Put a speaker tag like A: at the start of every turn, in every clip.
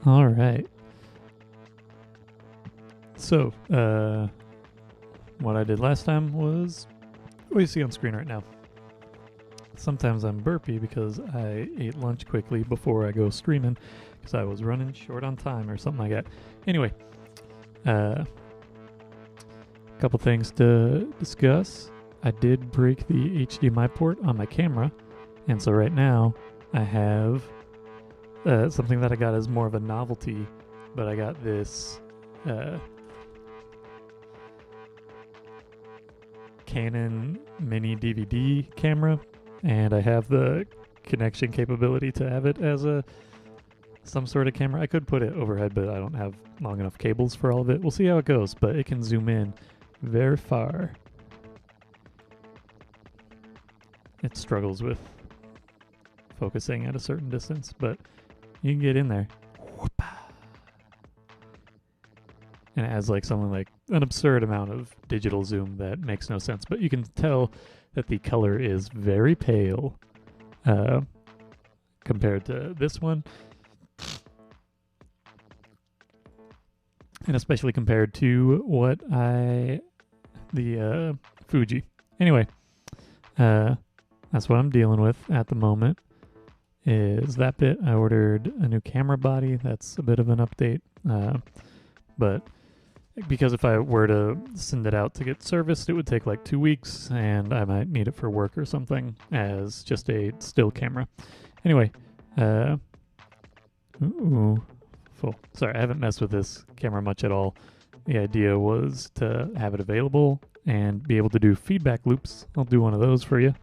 A: All right. So, what I did last time was what you see on screen right now. Sometimes I'm burpy because I ate lunch quickly before I go streaming because I was running short on time or something like that. Anyway, a couple things to discuss. I did break the HDMI port on my camera, and so right now I have something that I got as more of a novelty, but I got this Canon mini DVD camera, and I have the connection capability to have it as some sort of camera. I could put it overhead, but I don't have long enough cables for all of it. We'll see how it goes, but it can zoom in very far. It struggles with focusing at a certain distance, but you can get in there. And it has like something like an absurd amount of digital zoom that makes no sense, but you can tell that the color is very pale compared to this one, and especially compared to the Fuji. Anyway, that's what I'm dealing with at the moment. Is that bit. I ordered a new camera body. That's a bit of an update, but because if I were to send it out to get serviced, it would take like 2 weeks, and I might need it for work or something as just a still camera. Anyway, full. Sorry, I haven't messed with this camera much at all. The idea was to have it available and be able to do feedback loops. I'll do one of those for you.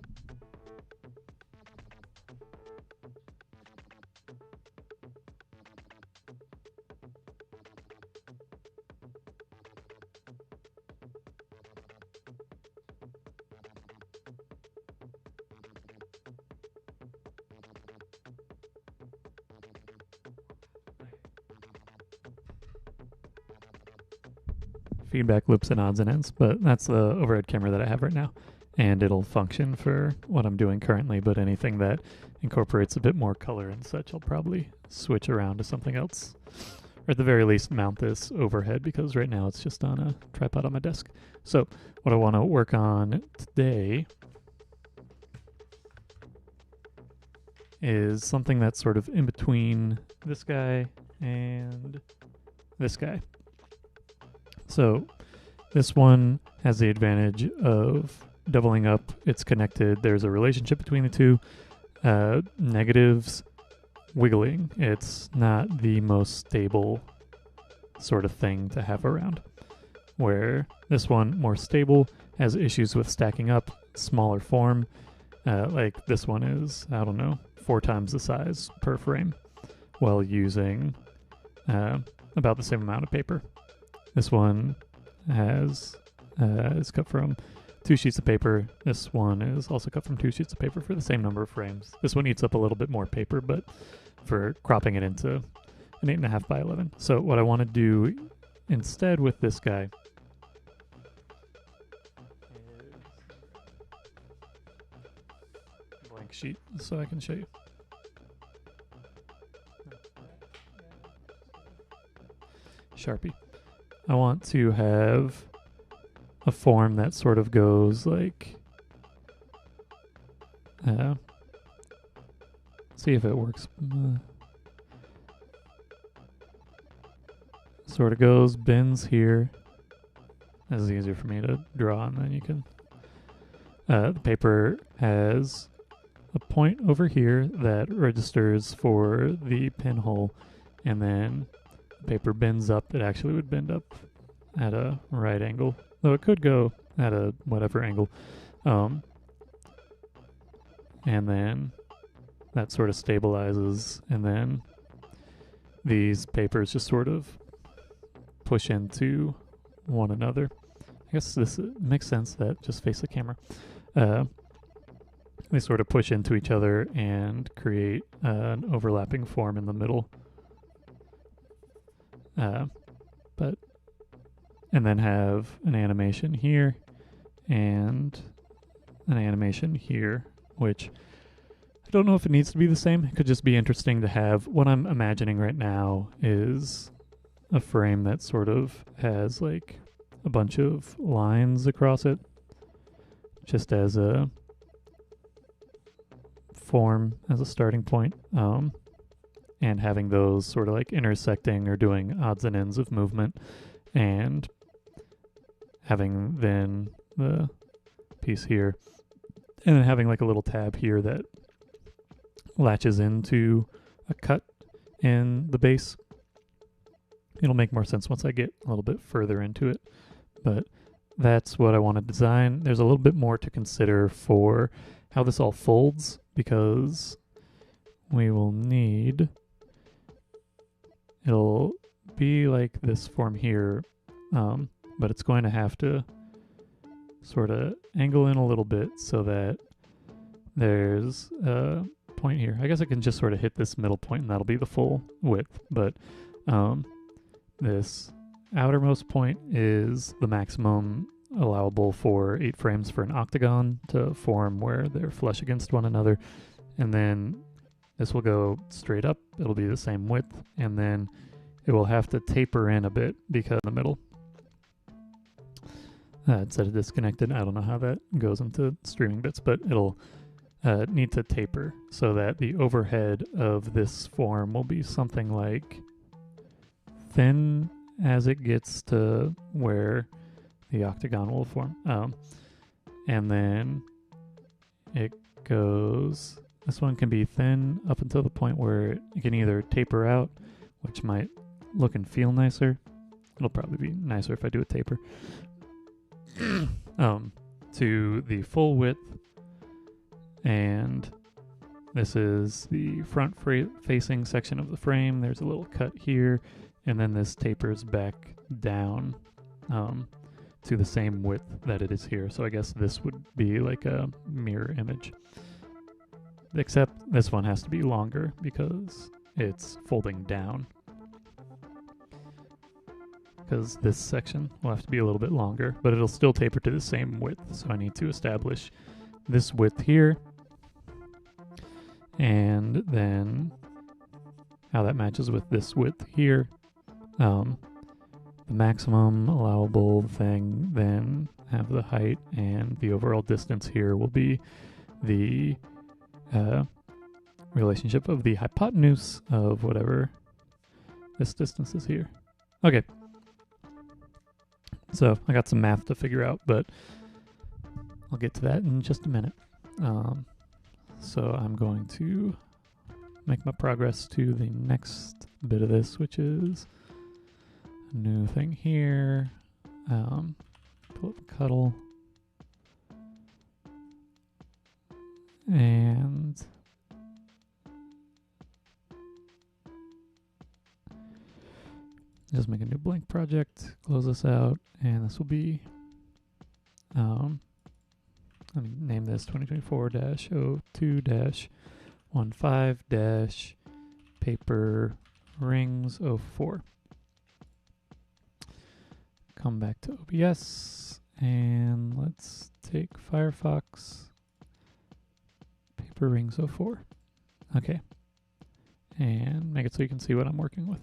A: Feedback loops and odds and ends, but that's the overhead camera that I have right now, and it'll function for what I'm doing currently, but anything that incorporates a bit more color and such, I'll probably switch around to something else, or at the very least mount this overhead, because right now it's just on a tripod on my desk. So what I want to work on today is something that's sort of in between this guy and this guy. So this one has the advantage of doubling up. It's connected. There's a relationship between the two. Negatives wiggling. It's not the most stable sort of thing to have around. Where this one, more stable, has issues with stacking up, smaller form. Like this one is, 4 times the size per frame while using about the same amount of paper. This one is cut from 2 sheets of paper. This one is also cut from 2 sheets of paper for the same number of frames. This one eats up a little bit more paper, but for cropping it into an 8.5 by 11. So what I want to do instead with this guy is blank sheet, so I can show you. Sharpie. I want to have a form that sort of goes like, see if it works. Sort of goes, bends here. This is easier for me to draw, and then you can. The paper has a point over here that registers for the pinhole, and then paper bends up. It actually would bend up at a right angle, though it could go at a whatever angle. And then that sort of stabilizes, and then these papers just sort of push into one another. I guess this makes sense that just face the camera. They sort of push into each other and create an overlapping form in the middle. And then have an animation here and an animation here, which I don't know if it needs to be the same. It could just be interesting to have. What I'm imagining right now is a frame that sort of has like a bunch of lines across it, just as a form, as a starting point, and having those sort of like intersecting or doing odds and ends of movement, and having then the piece here, and then having like a little tab here that latches into a cut in the base. It'll make more sense once I get a little bit further into it, but that's what I want to design. There's a little bit more to consider for how this all folds, because we will need, it'll be like this form here, but it's going to have to sort of angle in a little bit so that there's a point here. I guess I can just sort of hit this middle point and that'll be the full width, but this outermost point is the maximum allowable for 8 frames for an octagon to form where they're flush against one another, and then this will go straight up. It'll be the same width, and then it will have to taper in a bit because in the middle. It said it disconnected. I don't know how that goes into streaming bits, but it'll need to taper so that the overhead of this form will be something like thin as it gets to where the octagon will form. And then it goes, this one can be thin up until the point where it can either taper out, which might look and feel nicer. It'll probably be nicer if I do a taper. To the full width, and this is the front facing section of the frame. There's a little cut here, and then this tapers back down to the same width that it is here. So I guess this would be like a mirror image, except this one has to be longer because it's folding down, because this section will have to be a little bit longer, but it'll still taper to the same width. So I need to establish this width here, and then how that matches with this width here. The maximum allowable thing, then have the height, and the overall distance here will be the relationship of the hypotenuse of whatever this distance is here. Okay. So I got some math to figure out, but I'll get to that in just a minute. So I'm going to make my progress to the next bit of this, which is a new thing here. Pull up Cuddle. And just make a new blank project, close this out, and this will be, let me name this 2024-02-15-paper rings 04. Come back to OBS, and let's take Firefox, paper rings 04. Okay, and make it so you can see what I'm working with.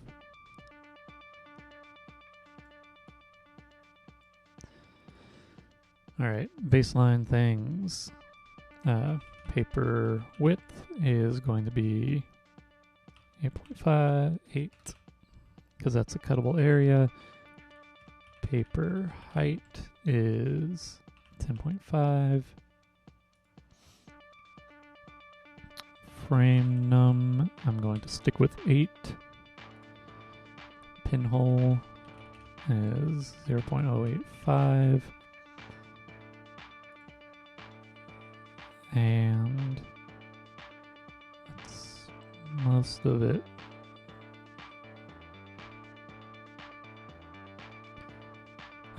A: All right, baseline things. Paper width is going to be 8.58 because that's a cuttable area. Paper height is 10.5. Frame num, I'm going to stick with 8. Pinhole is 0.085. And that's most of it.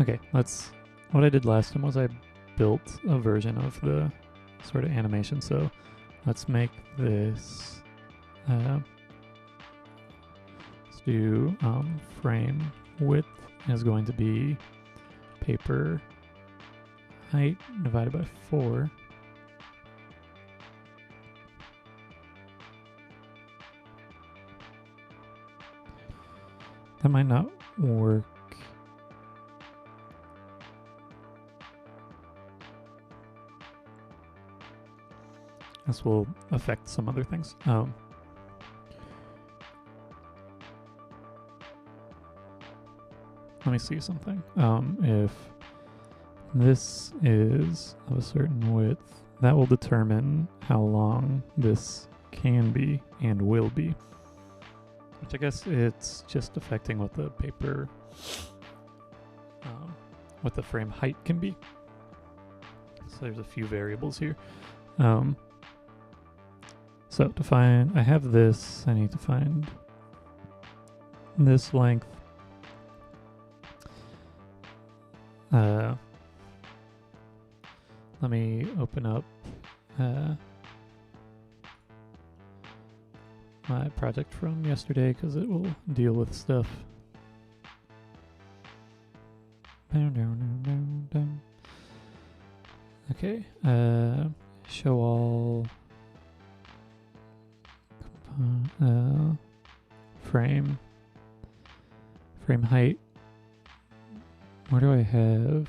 A: Okay, what I did last time was I built a version of the sort of animation, so let's make this, let's do frame width is going to be paper height divided by 4. That might not work. This will affect some other things. Let me see something. If this is of a certain width, that will determine how long this can be and will be. Which I guess it's just affecting what the paper, what the frame height can be. So there's a few variables here. So to find, I have this, I need to find this length. Let me open up my project from yesterday because it will deal with stuff. Okay, show all frame height. Where do I have?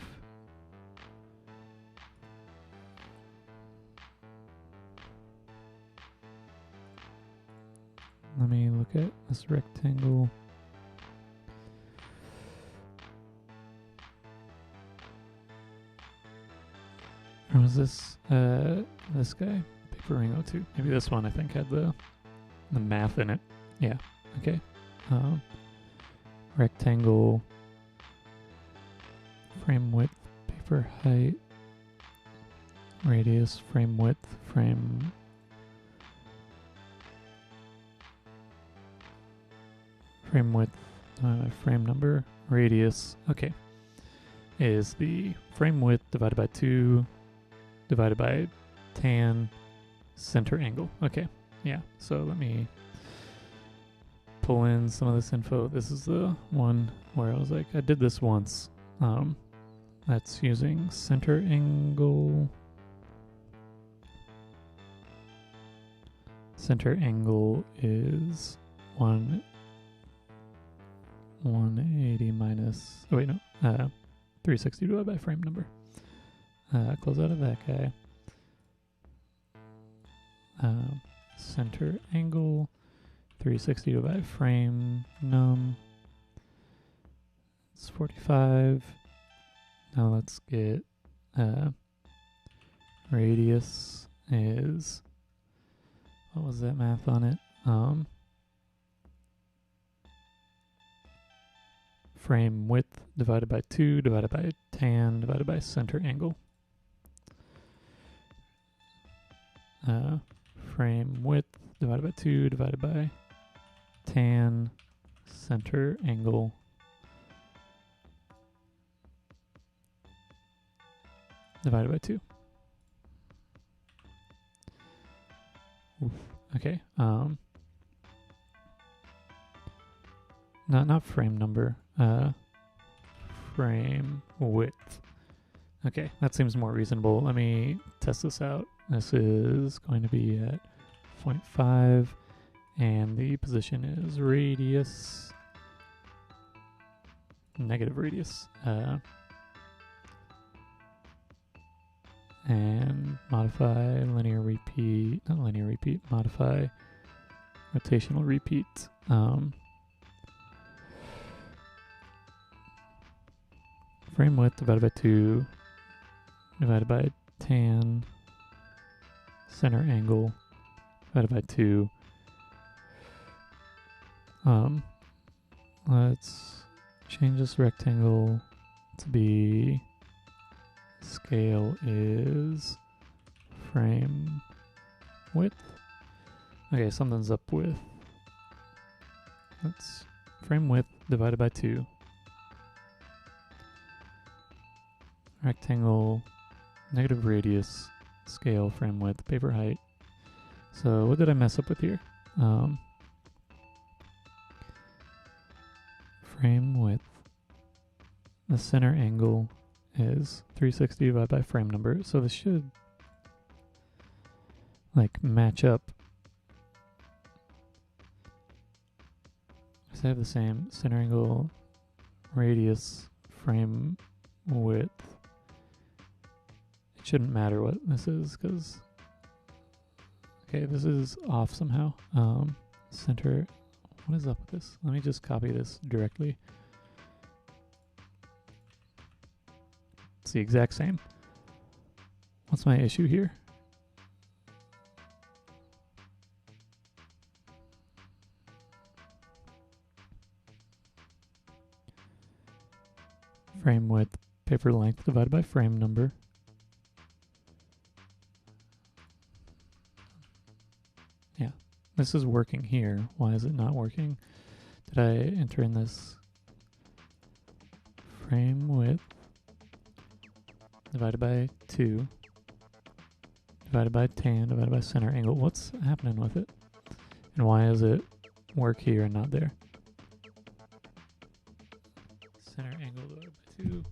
A: Let me look at this rectangle. Or was this this guy? Paper Ring 02. Maybe this one I think had the math in it. Yeah. Okay. Rectangle. Frame width, paper height, radius, frame width, frame width, frame number, radius, okay, is the frame width divided by 2 divided by tan center angle. Okay, yeah, so let me pull in some of this info. This is the one where I was like, I did this once. That's using center angle. Center angle is 180 minus, oh wait, no, 360 divided by frame number. Close out of that guy. Center angle, 360 divided by frame num. It's 45. Now let's get radius is, what was that math on it? Frame width divided by 2 divided by tan divided by center angle. Frame width divided by 2 divided by tan center angle divided by 2. Oof. Okay. Not frame number. Frame width. Okay, that seems more reasonable. Let me test this out. This is going to be at 0.5, and the position is radius, negative radius. And modify linear repeat, not linear repeat, modify rotational repeat. Frame width divided by 2 divided by tan center angle divided by 2. Let's change this rectangle to be scale is frame width. Okay, something's up with. That's frame width divided by 2. Rectangle, negative radius, scale, frame width, paper height. So what did I mess up with here? Frame width. The center angle is 360 divided by frame number. So this should like match up. Does it have the same center angle, radius, frame width? It shouldn't matter what this is because, okay, this is off somehow. Center, what is up with this? Let me just copy this directly. It's the exact same. What's my issue here? Frame width, paper length divided by frame number. Yeah, this is working here. Why is it not working? Did I enter in this frame width divided by 2 divided by tan divided by center angle? What's happening with it? And why does it work here and not there? Center angle divided by 2.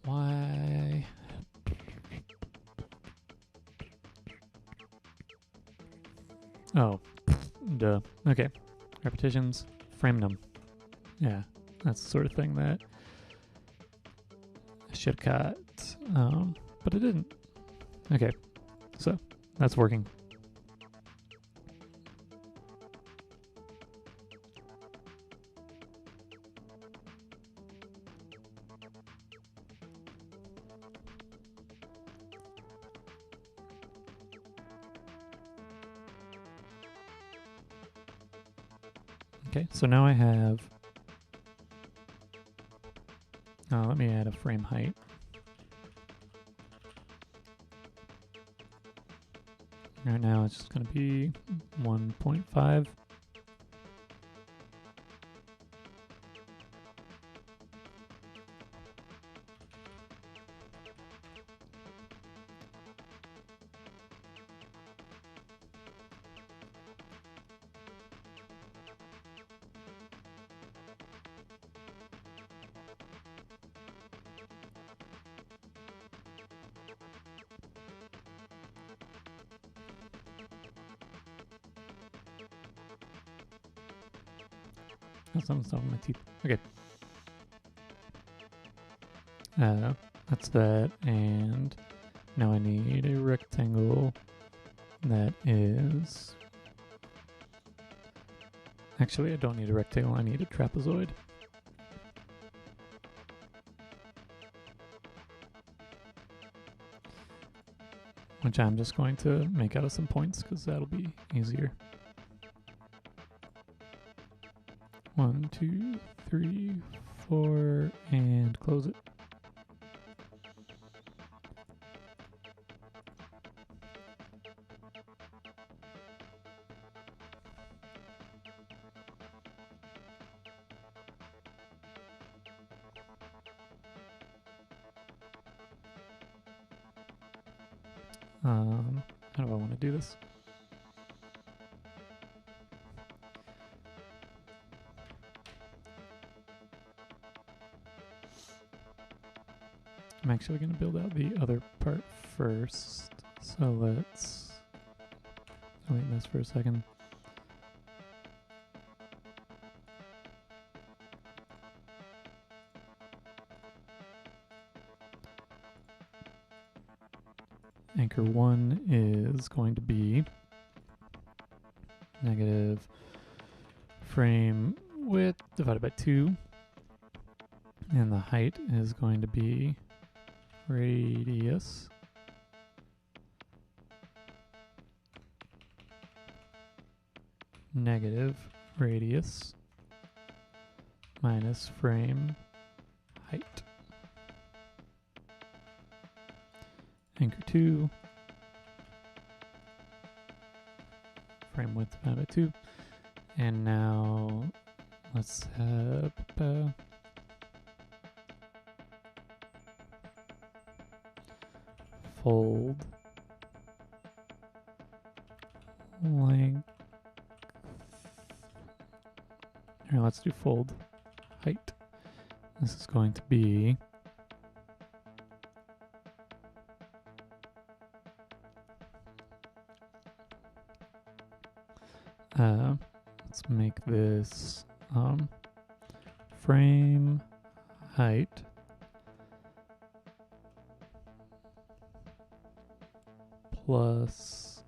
A: Why? Oh, duh. Okay. Repetitions, frame num. Yeah, that's the sort of thing that I should have caught, but it didn't. Okay, so that's working. Okay, so now I have, let me add a frame height. Right now it's just going to be 1.5. Something's stuck in my teeth. Okay. That's that, and now I need a rectangle that is... Actually, I don't need a rectangle, I need a trapezoid. Which I'm just going to make out of some points, because that'll be easier. 1, 2, 3, 4, and close it. How do I want to do this? I'm actually going to build out the other part first, so let's delete this for a second. Anchor 1 is going to be negative frame width divided by 2, and the height is going to be radius negative radius minus frame height. Anchor 2, frame width divided by 2, and now let's have fold length. Here, let's do fold height. This is going to be let's make this frame height plus,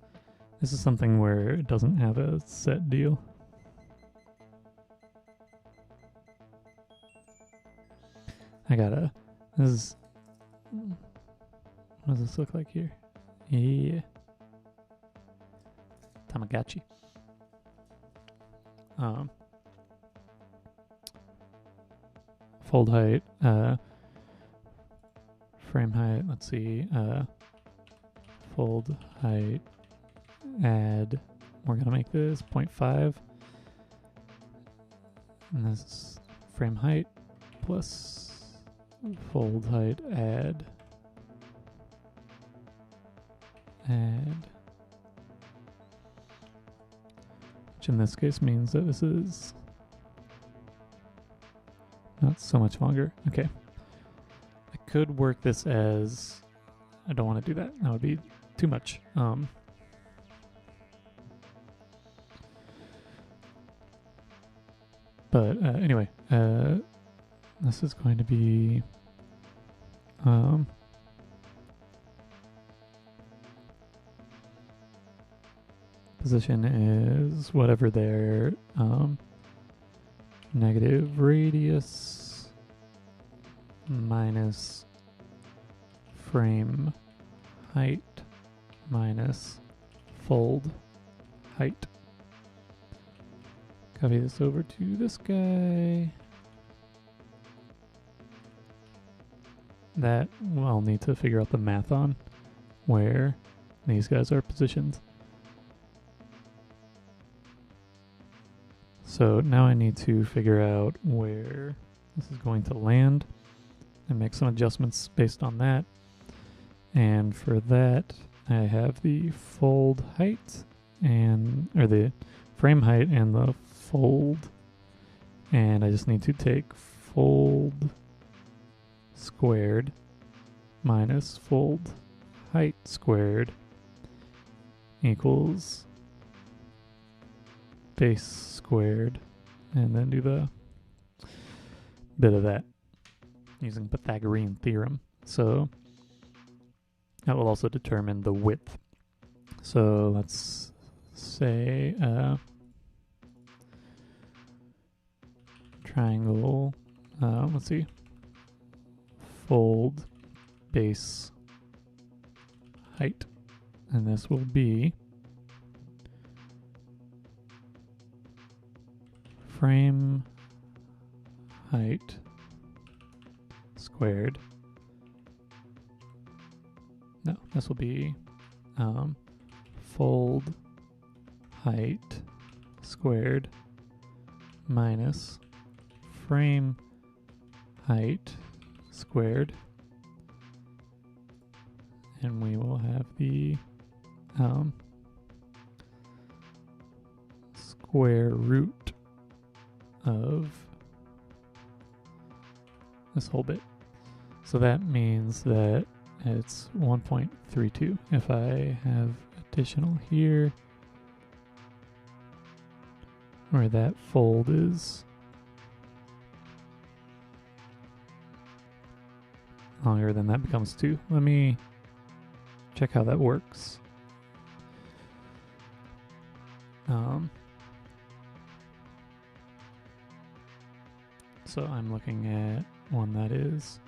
A: this is something where it doesn't have a set deal. What does this look like here? Yeah. Tamagotchi. Fold height, frame height, let's see, fold height, add, we're gonna make this 0.5, and this is frame height plus fold height, add, which in this case means that this is not so much longer. Okay. I could work this as, I don't want to do that. That would be too much. But anyway, this is going to be position is whatever their negative radius minus frame height minus fold height. Copy this over to this guy. That I'll need to figure out the math on where these guys are positioned. So now I need to figure out where this is going to land and make some adjustments based on that. And for that, I have the fold height or the frame height and the fold. And I just need to take fold squared minus fold height squared equals base squared, and then do the bit of that using Pythagorean theorem. So that will also determine the width. So let's say triangle, let's see, fold base height, and this will be frame height squared. No, this will be fold height squared minus frame height squared, and we will have the square root of this whole bit. So that means that it's 1.32. If I have additional here, where that fold is longer, then that becomes 2. Let me check how that works. So I'm looking at one that is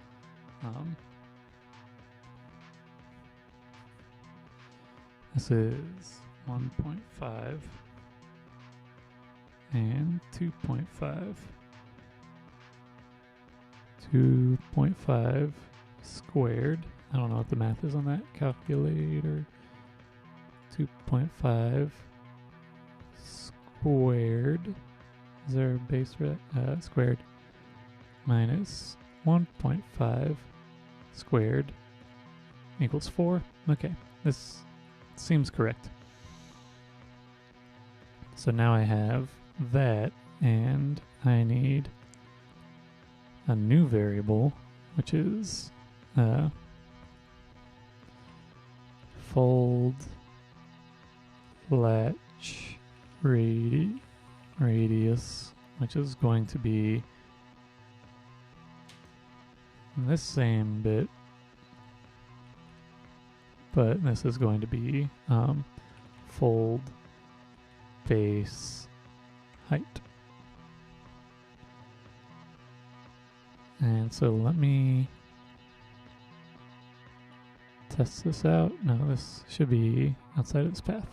A: this is 1.5 and 2.5. 2.5 squared. I don't know what the math is on that calculator. 2.5 squared. Is there a base for that? Squared minus 1.5 squared equals 4. Okay, this seems correct. So now I have that, and I need a new variable, which is fold latch radius, which is going to be this same bit, but this is going to be fold base height. And so let me test this out. No, this should be outside of this path.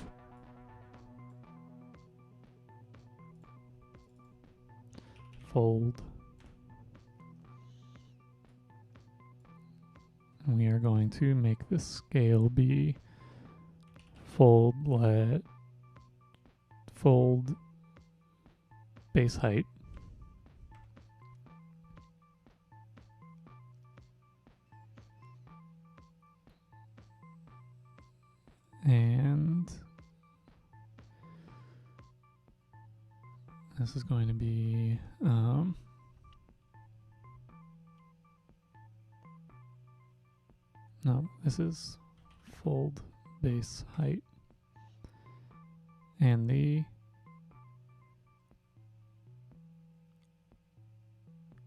A: Fold. And we are going to make this scale be fold base height. And this is going to be no, this is fold base height, and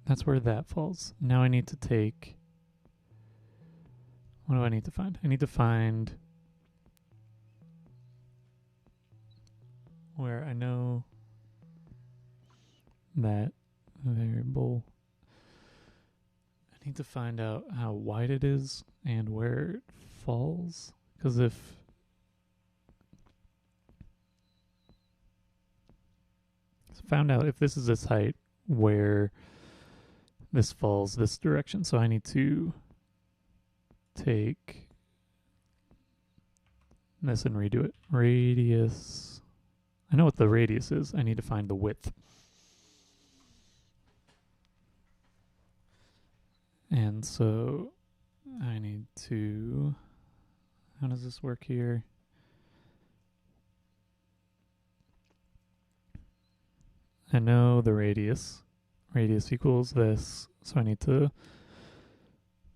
A: that's where that falls. Now I need to take, what do I need to find? I need to find where I know that variable. I need to find out how wide it is and where it falls, because if found out if this is this height, where this falls this direction. So I need to take this and redo it. Radius. I know what the radius is. I need to find the width. And so I need to, how does this work here? I know the radius. Radius equals this, so I need to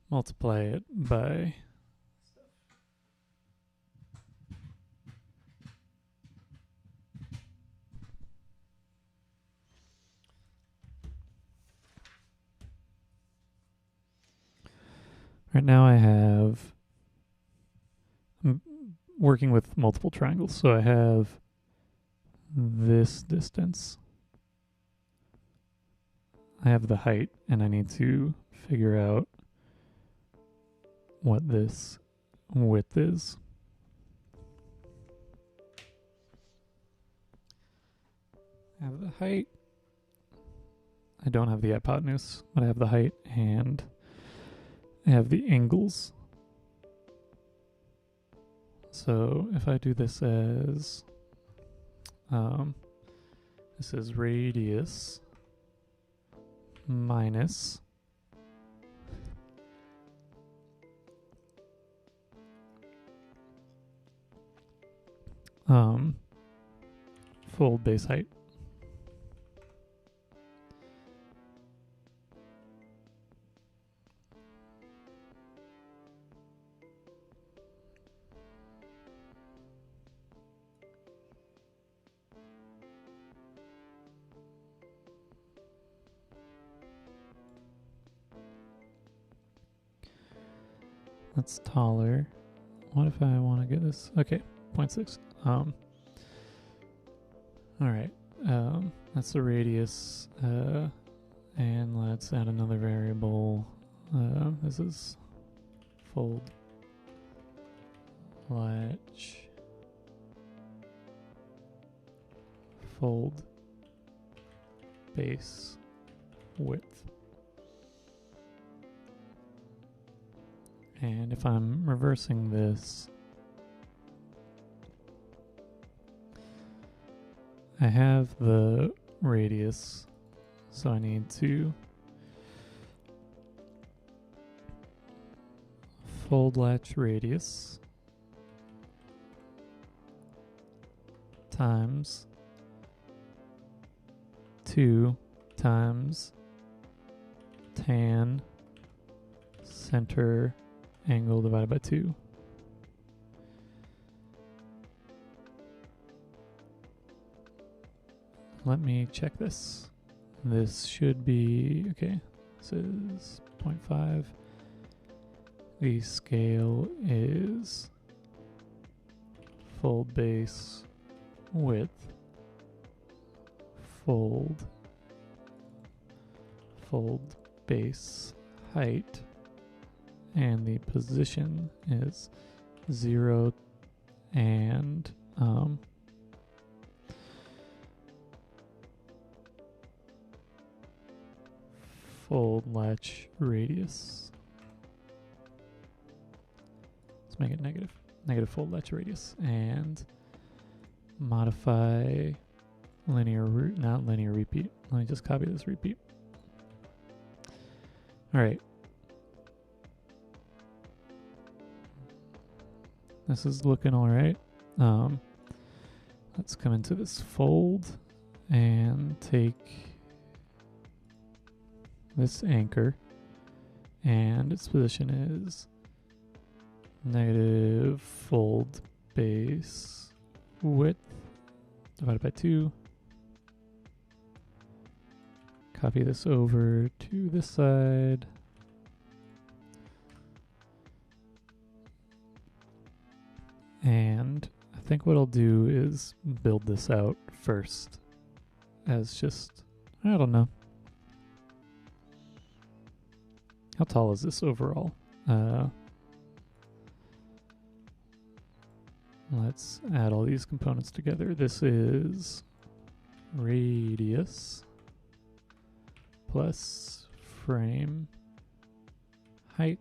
A: multiply it by right now I'm working with multiple triangles, so I have this distance. I have the height, and I need to figure out what this width is. I have the height. I don't have the hypotenuse, but I have the height, and I have the angles. So if I do this as, this is radius minus fold base height. That's taller. What if I want to get this? Okay, 0.6. All right. That's the radius. And let's add another variable. This is fold latch fold base width. And if I'm reversing this, I have the radius, so I need to fold latch radius times 2 times tan center angle divided by 2. let me check this. This should be, okay, this is 0.5. The scale is fold base width, fold base height, and the position is 0 and fold latch radius. Let's make it negative. Negative fold latch radius. And modify linear root, not linear repeat. Let me just copy this repeat. Alright. This is looking alright. Let's come into this fold and take this anchor, and its position is negative fold base width divided by 2. Copy this over to this side. And I think what I'll do is build this out first as just, I don't know. How tall is this overall? Let's add all these components together. This is radius plus frame height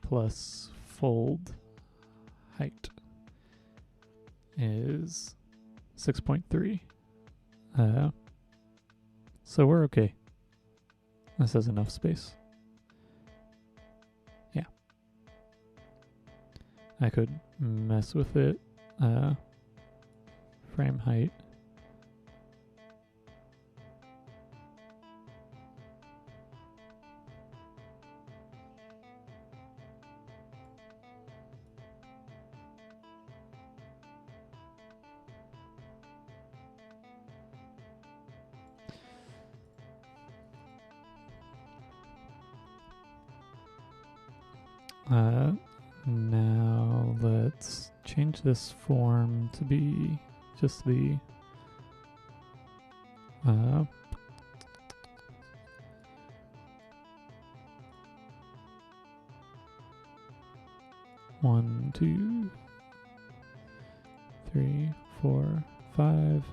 A: plus fold height is 6.3. So we're okay. This has enough space. Yeah. I could mess with it. Frame height. Now let's change this form to be just the 1, 2, 3, 4, 5.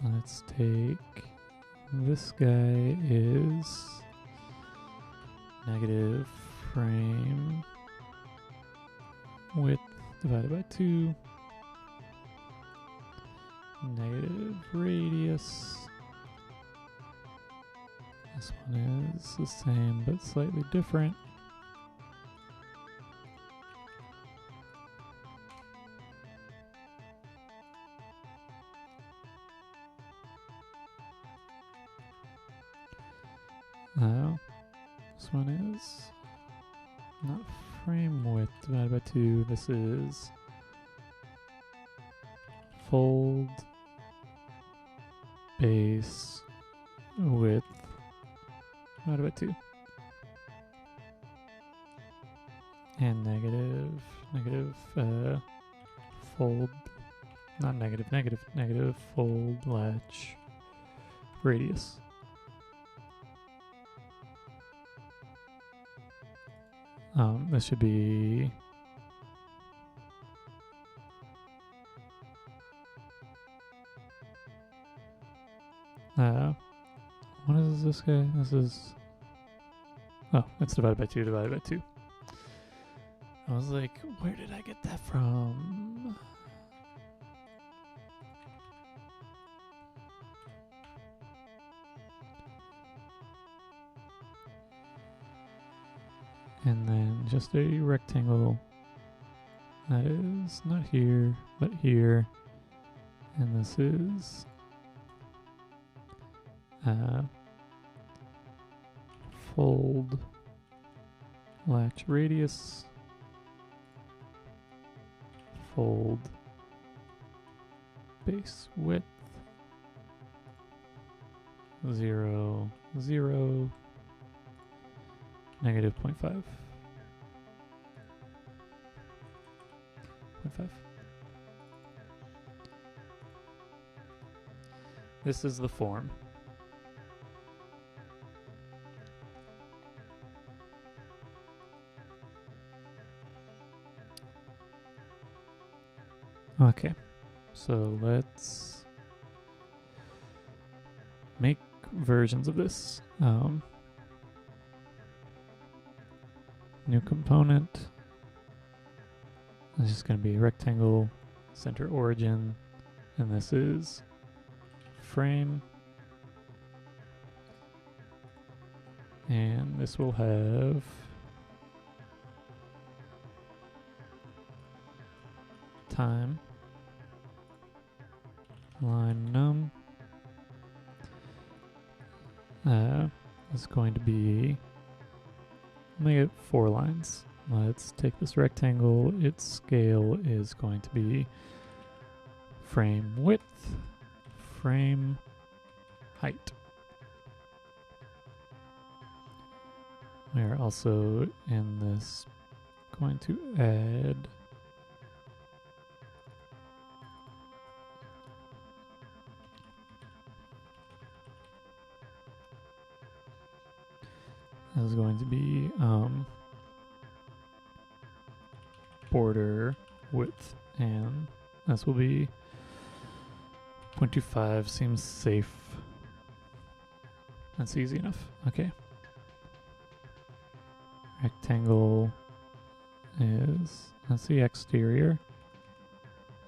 A: Let's take this guy is negative frame width divided by 2, negative radius. This one is the same but slightly different. This one is not frame width divided by 2. This is fold base width divided by 2. And negative fold, not negative fold latch radius. This should be what is this guy? This is, oh, it's divided by 2 divided by 2. I was like, where did I get that from? And then just a rectangle that is not here, but here. And this is fold latch radius, fold space width 0, 0, negative 0.5. 0.5. This is the form. Okay, so let's make versions of this. New component. This is going to be rectangle, center origin, and this is frame. And this will have time, line num. Is going to be, make it 4 lines. Let's take this rectangle. Its scale is going to be frame width, frame height. We're also in this going to add this is going to be border width, and this will be 0.25. Seems safe. That's easy enough. Okay. Rectangle is, that's the exterior,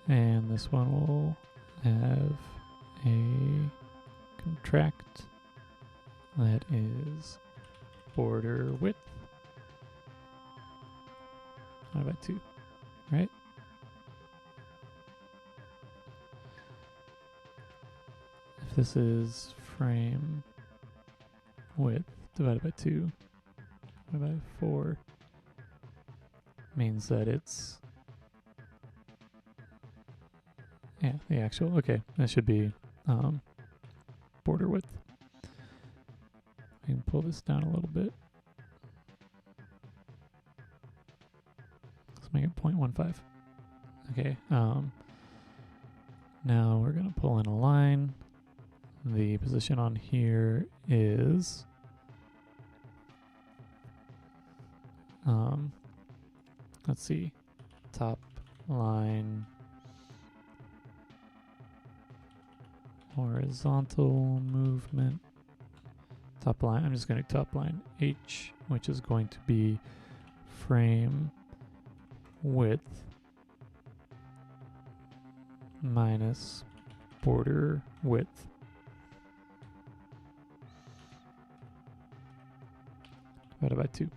A: and this one will have a contract that is border width divided by 2, right? If this is frame width divided by 2 divided by 4, means that it's, yeah, the actual, okay, that should be border width. We can pull this down a little bit. Let's make it 0.15. Okay, now we're gonna pull in a line. The position on here is let's see, top line, horizontal movement, top line, I'm just going to top line H, which is going to be frame width minus border width. Divided by 2.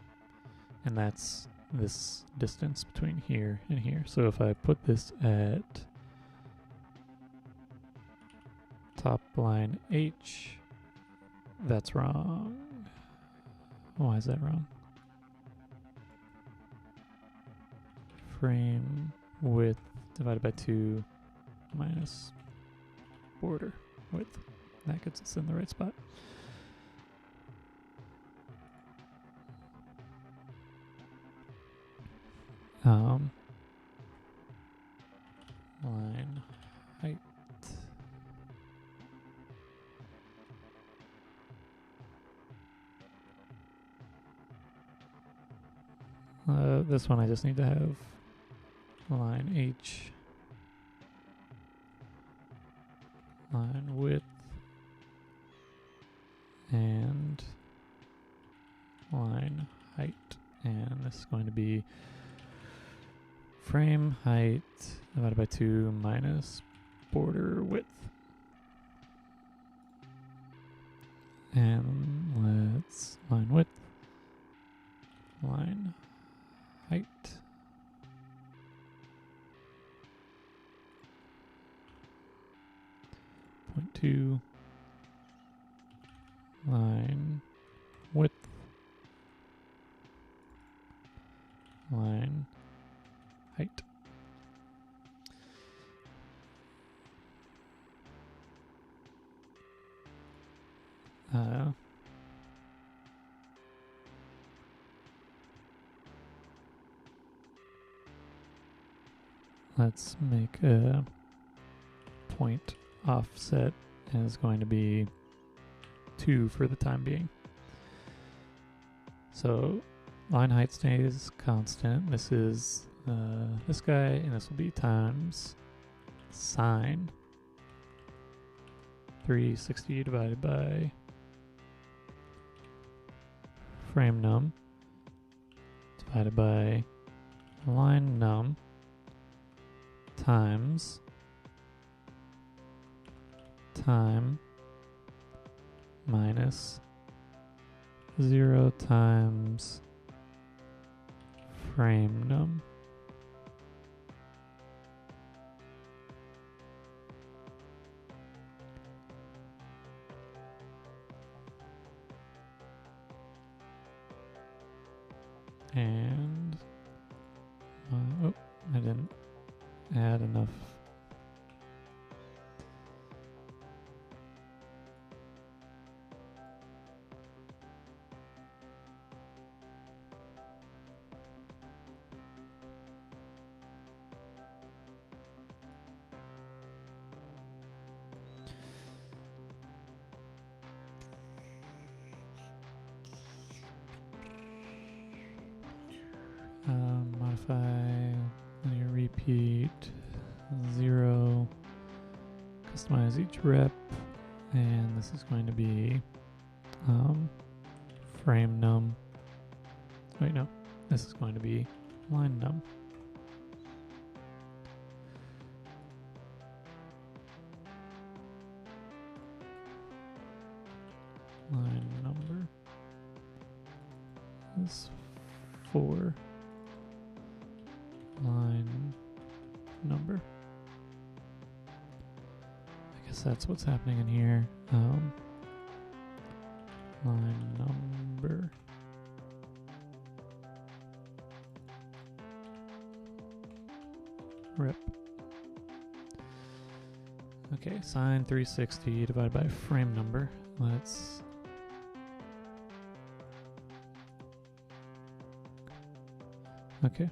A: And that's this distance between here and here. So if I put this at top line H, that's wrong. Why is that wrong? Frame width divided by 2 minus border width. That gets us in the right spot. Line height. This one I just need to have line H, line width, and line height. And this is going to be frame height divided by 2 minus border width. And let's line width, line height, .2, line width, line height. let's make a point offset is going to be 2 for the time being. So line height stays constant. This is this guy, and this will be times sine 360 divided by frame num divided by line num times time minus 0 times frame num. And oh, I didn't add enough. Modify linear repeat 0, customize each rep, and this is going to be frame num. Wait, no, this is going to be line num. Line number is 4. Line number. I guess that's what's happening in here. Line number. Rep. Okay, sine 360 divided by frame number. Let's okay.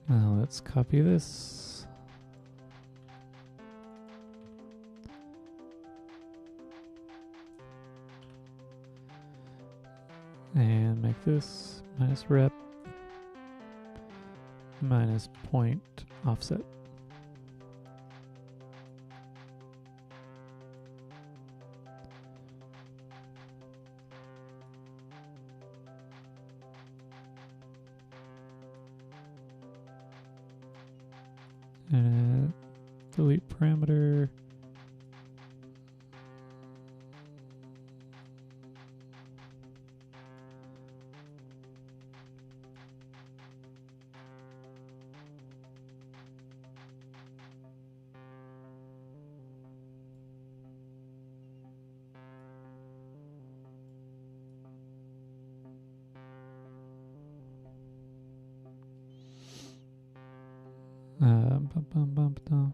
A: Now let's copy this. And make this minus rep minus point offset. And delete parameter. Bum, bum, bum, bum.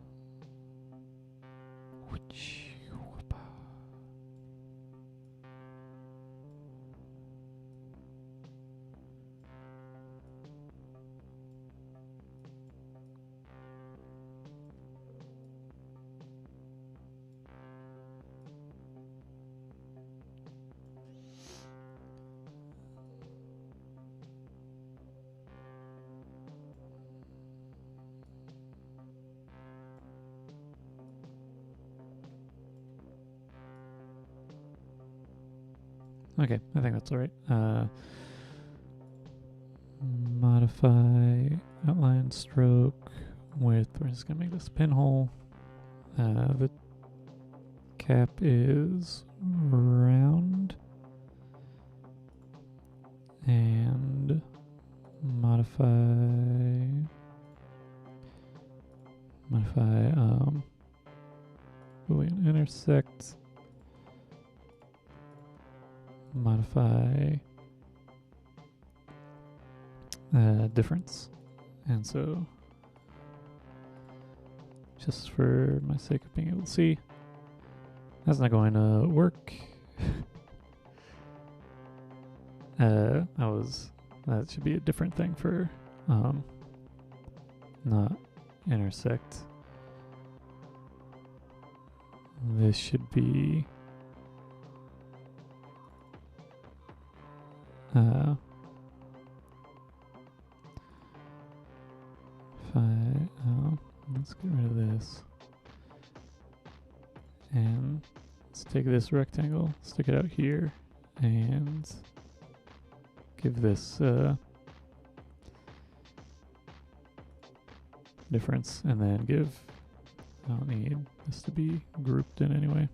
A: Okay, I think that's all right. Modify outline stroke with, we're just gonna make this a pinhole. The cap is round. And modify Boolean intersect. Modify difference. And so, just for my sake of being able to see, that's not going to work. That should be a different thing for not intersect. This should be let's get rid of this. And let's take this rectangle, stick it out here, and give this difference, and then give, I don't need this to be grouped in anyway.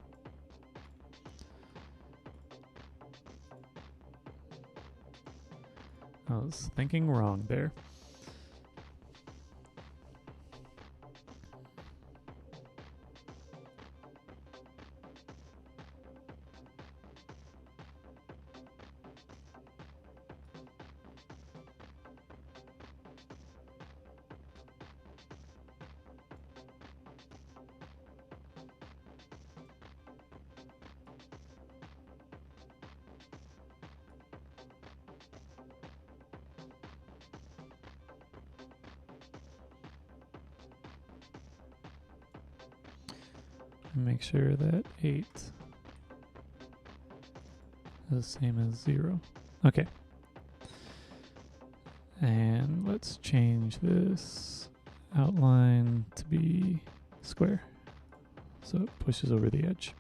A: I was thinking wrong there. Make sure that 8 is the same as 0. Okay. And let's change this outline to be square, so it pushes over the edge.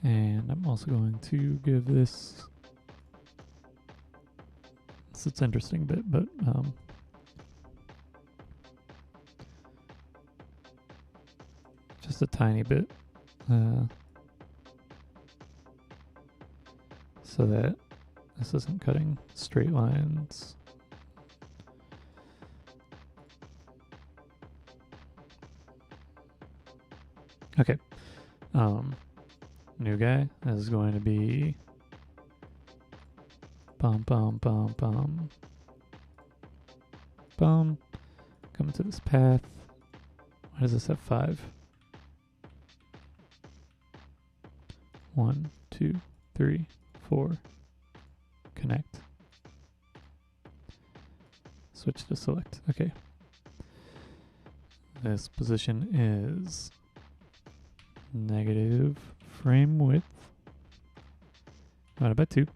A: And I'm also going to give this, it's an interesting bit, but just a tiny bit, so that this isn't cutting straight lines. Okay, new guy is going to be bum. Coming to this path. Why does this have 5? 1, 2, 3, 4. Connect. Switch to select. Okay. This position is negative frame width divided by 2.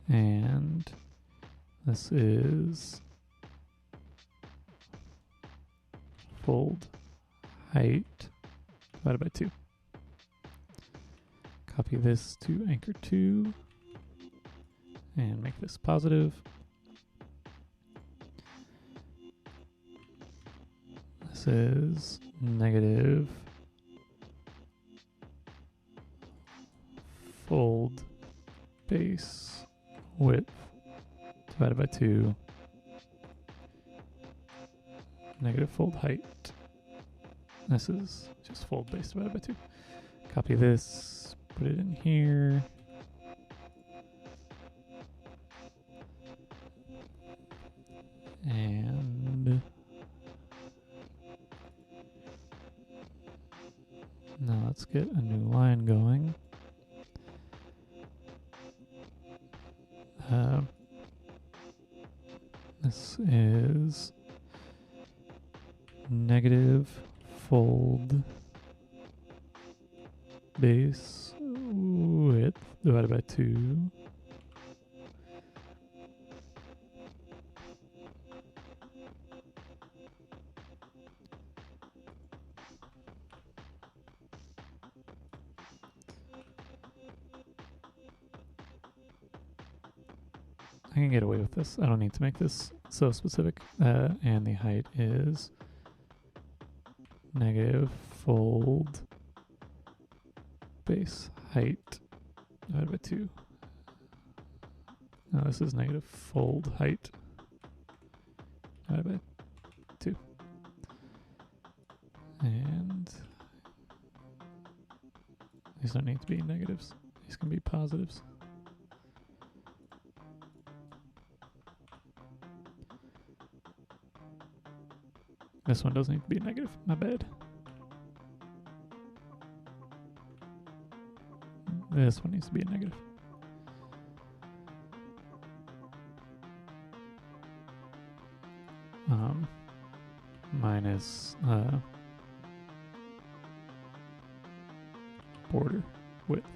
A: And this is fold height divided by 2. Copy this to anchor 2 and make this positive. This is negative fold base width divided by 2, negative fold height. This is just fold base divided by 2. Copy this, put it in here. And now let's get a new line going. This is negative fold base width divided by 2. I can get away with this. I don't need to make this so specific. And the height is negative fold base height divided by 2. No, this is negative fold height divided by 2. And these don't need to be negatives. These can be positives. This one doesn't need to be a negative. My bad. This one needs to be a negative. Minus border width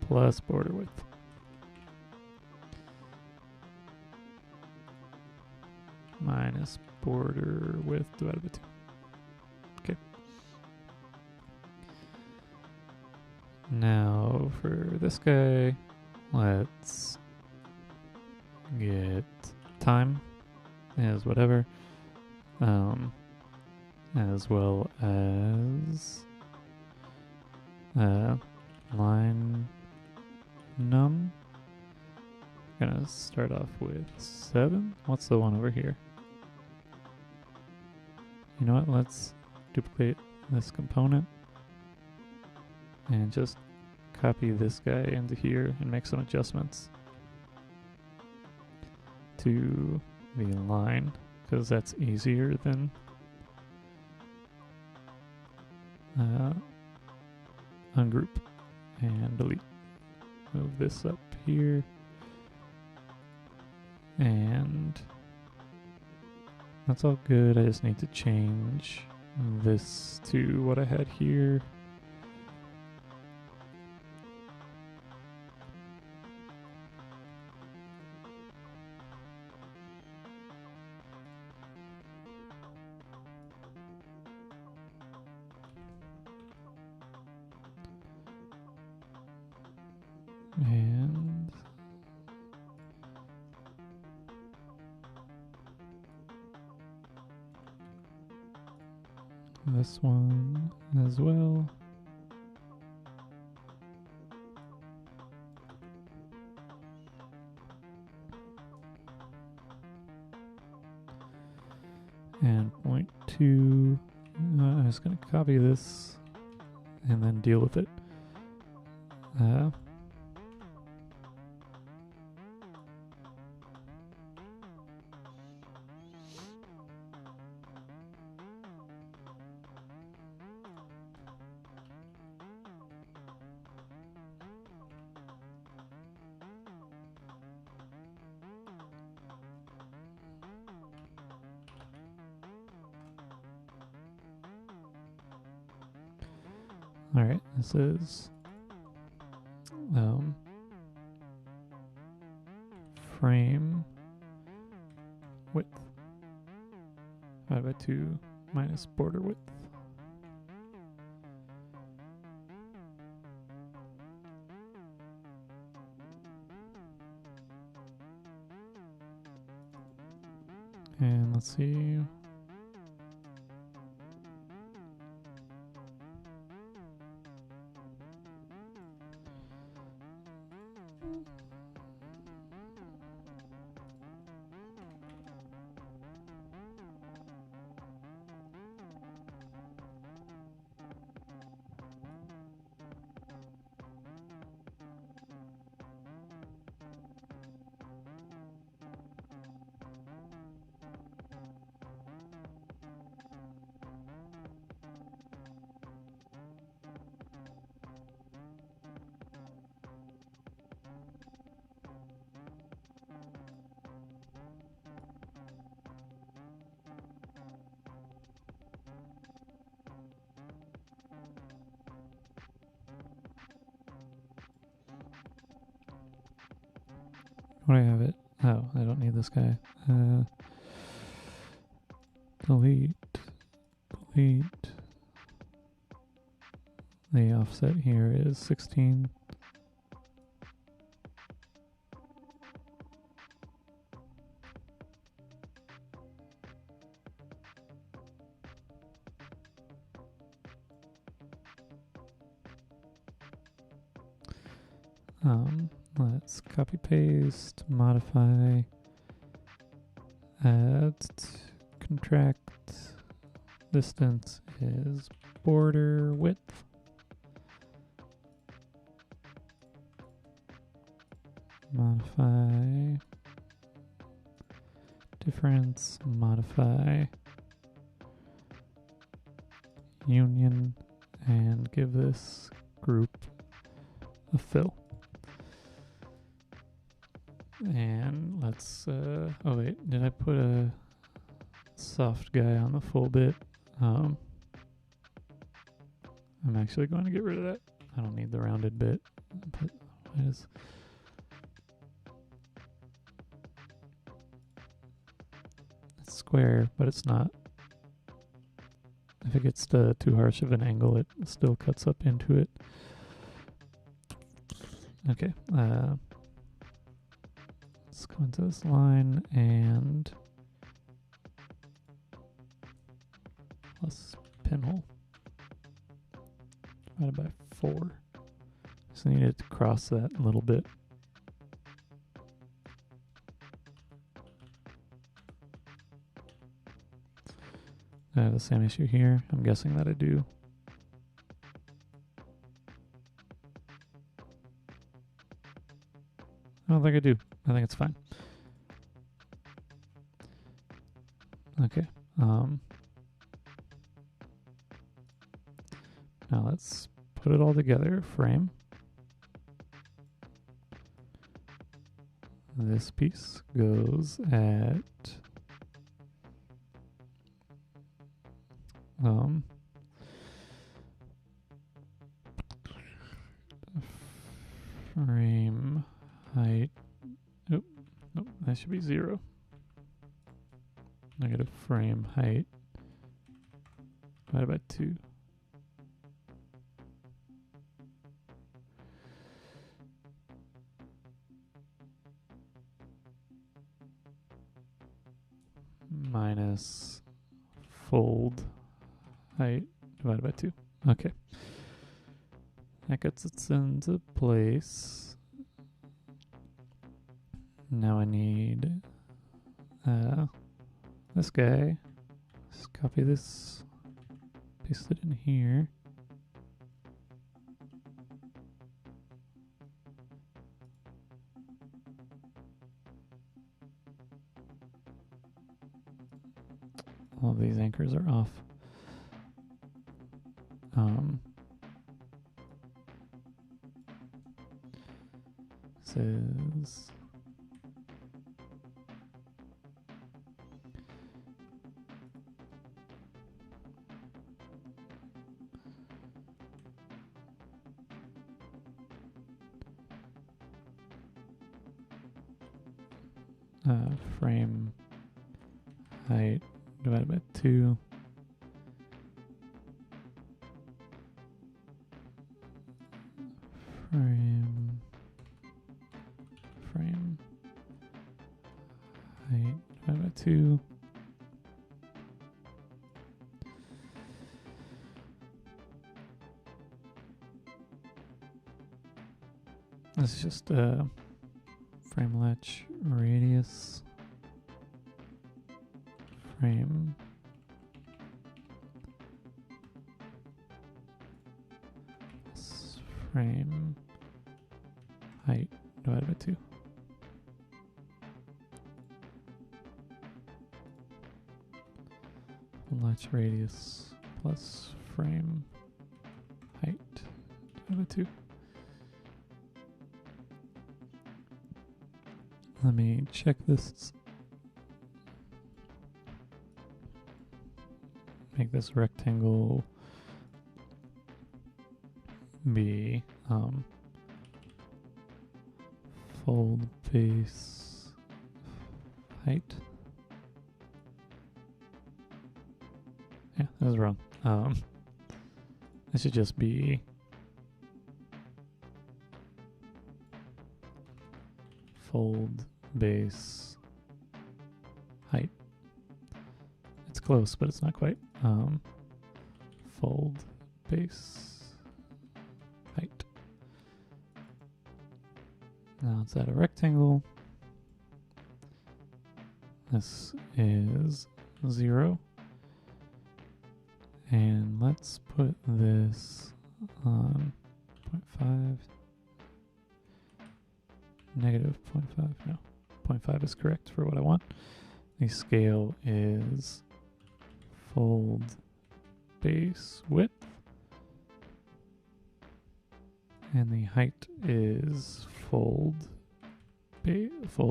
A: plus border width. Minus border width divided by 2. Okay. Now for this guy, let's get time as whatever, as well as line num. Gonna start off with 7. What's the one over here? You know what? Let's duplicate this component and just copy this guy into here and make some adjustments to the line, because that's easier than ungroup and delete. Move this up here, and that's all good. I just need to change this to what I had here. And this one as well. And 0.2, I'm just going to copy this and then deal with it. All right, this is frame width divided by 2 minus border width. And let's see. Where do I have it? Oh, I don't need this guy. Delete. The offset here is 16. Let's copy paste, modify, add, contract, distance is border width. Modify difference, modify union, and give this group a fill. And let's, oh wait, did I put a soft guy on the full bit? I'm actually going to get rid of that. I don't need the rounded bit. But it's square, but it's not. If it gets to too harsh of an angle, it still cuts up into it. Okay, let's go into this line and plus pinhole divided by 4. So I needed to cross that a little bit. I have the same issue here. I'm guessing that I do. I don't think I do. I think it's fine. Okay. Now let's put it all together. Frame. This piece goes at frame height. Nope, that should be 0. Negative frame height divided by 2. Minus fold height divided by 2. Okay. That gets it into place. Now I need this guy. Just copy this, paste it in here. All of these anchors are off. Says frame height divided by 2. Frame height divided by 2. This is just frame latch radius, frame frame height divided by 2. Latch radius plus frame height divided by 2. Let me check this. Make this rectangle be fold base height. Yeah, that was wrong. It should just be fold base height. It's close, but it's not quite. Fold base height. Now it's at a rectangle. This is 0. And let's put this on 0.5. Negative 0.5, no. 0.5 is correct for what I want. The scale is fold base width. And the height is fold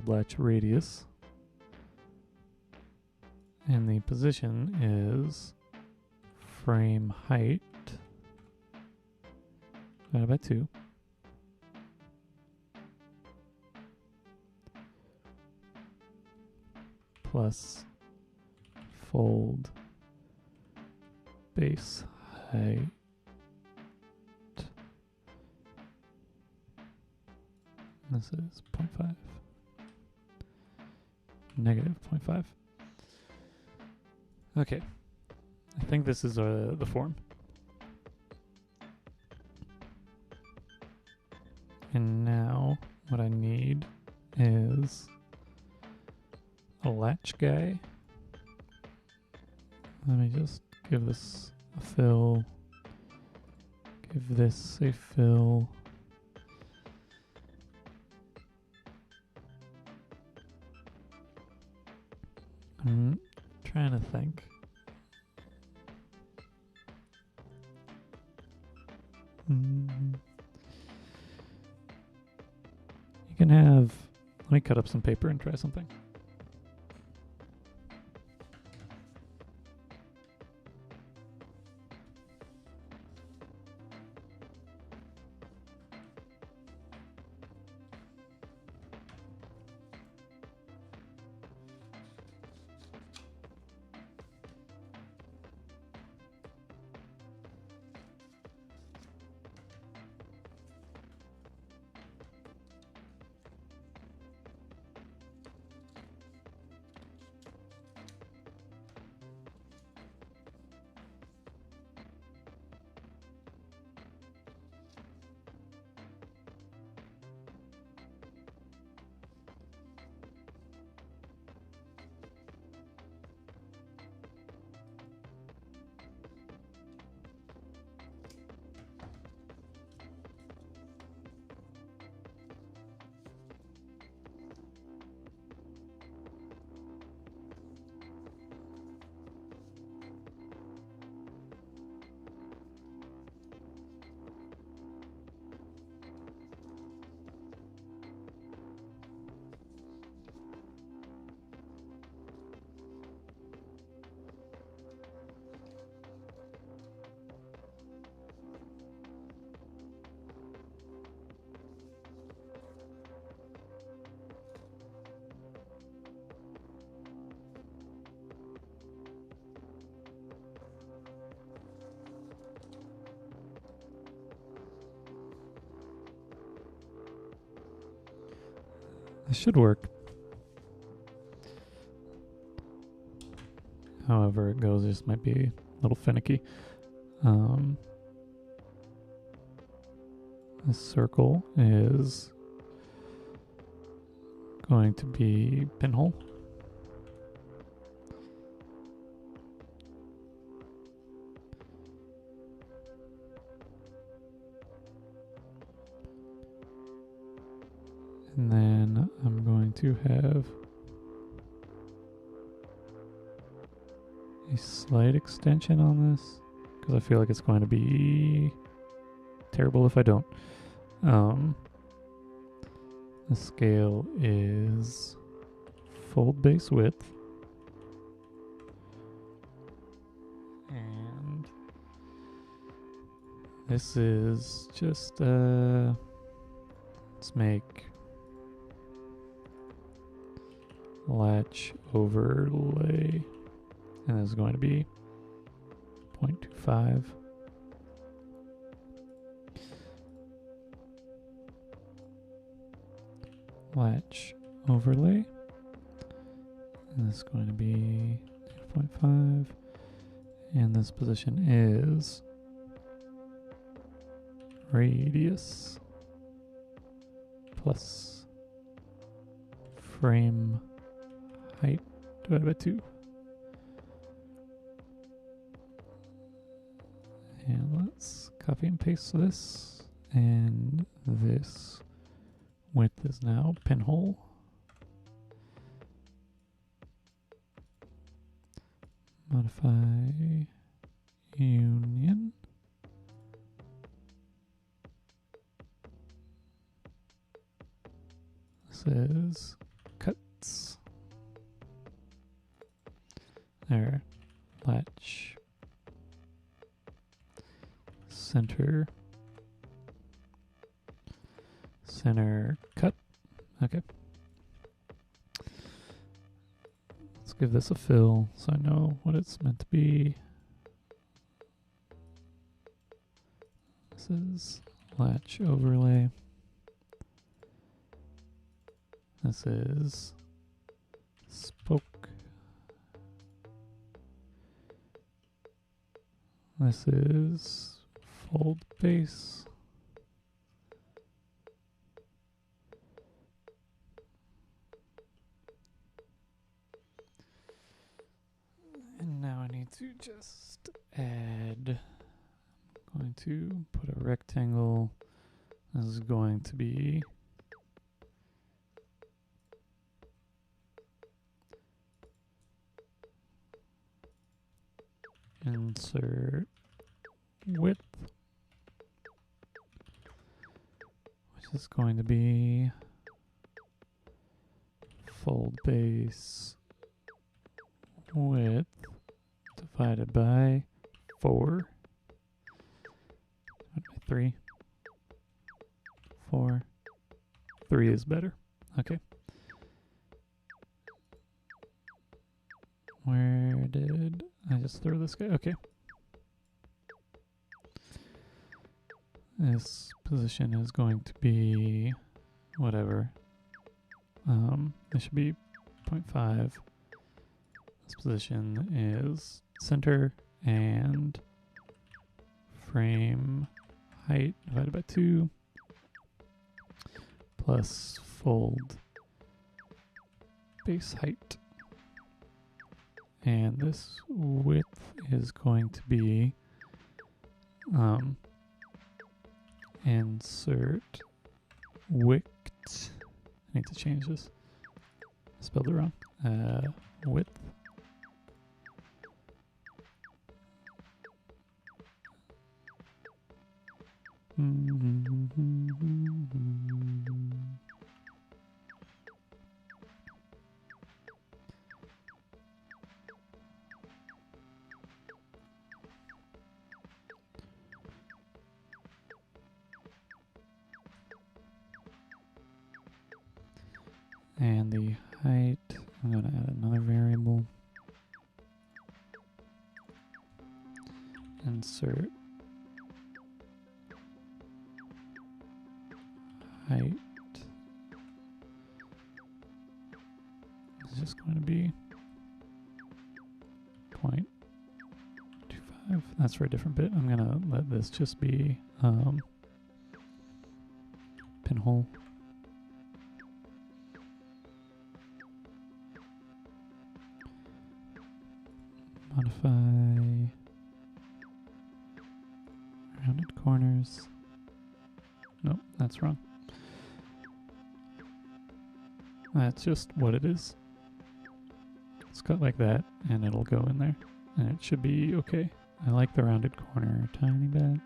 A: latch radius. And the position is frame height divided by 2. Plus fold base height this is 0.5 negative 0.5. Okay, I think this is the form. And now what I need is a latch guy. Let me just give this a fill. Give this a fill. I'm trying to think. You can have, let me cut up some paper and try something. This should work. However it goes, this might be a little finicky. This circle is going to be pinhole. And then I'm going to have a slight extension on this because I feel like it's going to be terrible if I don't. The scale is fold base width. And this is just, let's make latch overlay, and this is going to be 0.25. Latch overlay, and this is going to be 0.5, and this position is radius plus frame height divided by 2. And let's copy and paste this, and this width is now pinhole. modify union. This is cuts. There, latch, center, center, cut. Okay. Let's give this a fill so I know what it's meant to be. This is latch overlay. This is spoke. This is fold base. And now I need to just add, I'm going to put a rectangle. This is going to be insert width, which is going to be fold base width divided by 4, divided by 3, 4, 3 is better. Okay. Where did I just throw this guy? Okay. This position is going to be whatever. It should be 0.5. This position is center and frame height divided by 2 plus fold base height. And this width is going to be insert width. I need to change this. I spelled it wrong. Width. And the height, I'm going to add another variable. Insert height. It's just going to be 0.25. That's for a different bit. I'm going to let this just be pinhole. Modify rounded corners. Nope, that's wrong. That's just what it is. It's cut like that, and it'll go in there, and it should be okay. I like the rounded corner a tiny bit.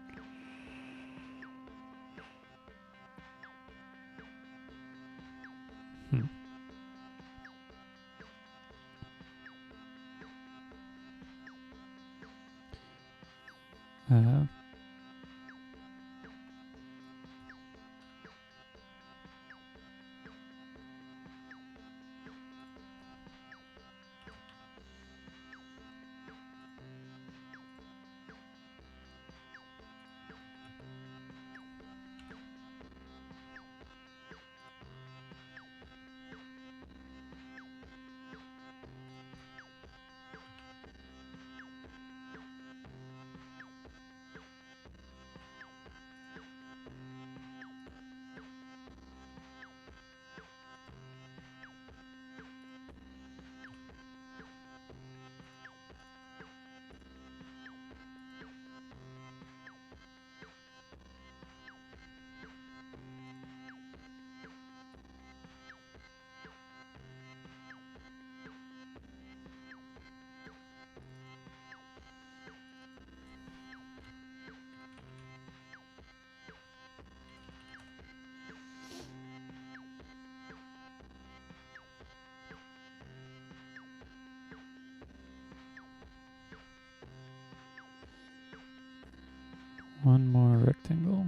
A: one more rectangle.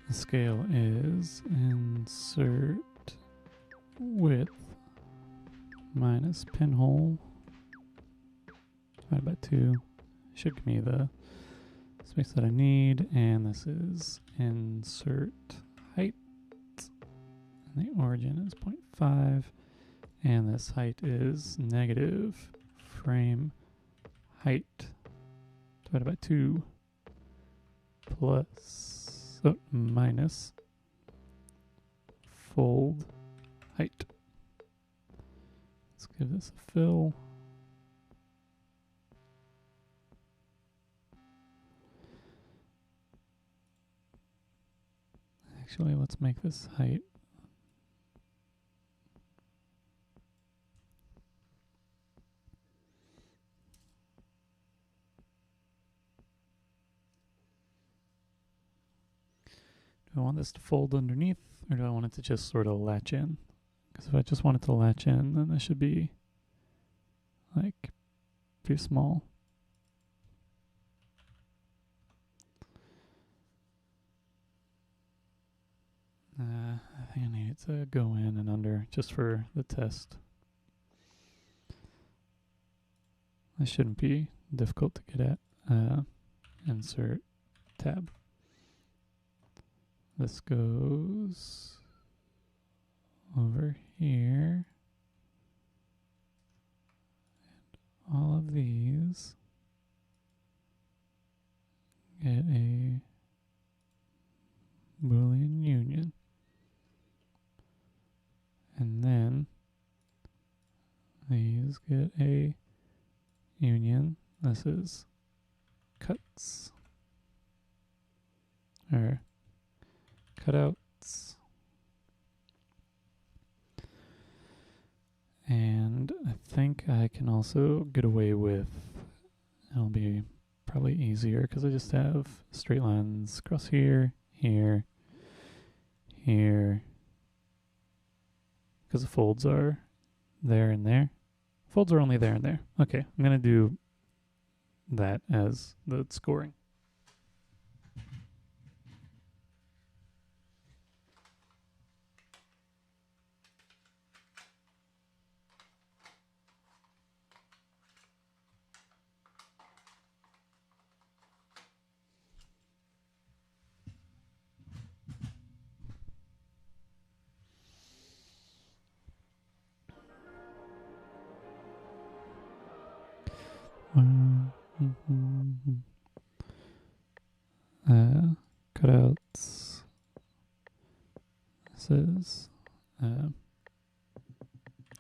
A: The scale is insert width minus pinhole divided by 2. Should give me the space that I need, and this is insert height, and the origin is 0.5, and this height is negative frame height divided by 2 plus minus fold height. Let's give this a fill. Actually, let's make this height do I want this to fold underneath, or do I want it to just sort of latch in? Because if I just want it to latch in, then this should be like pretty small. I think I need it to go in and under just for the test. This shouldn't be difficult to get at. Insert tab. This goes over here. And all of these get a Boolean union. And then these get a union. This is cuts, or cutouts. And I think I can also get away with, it'll be probably easier because I just have straight lines across here, here, here, because the folds are there and there. Folds are only there and there. Okay, I'm going to do that as the scoring. Cutouts. This is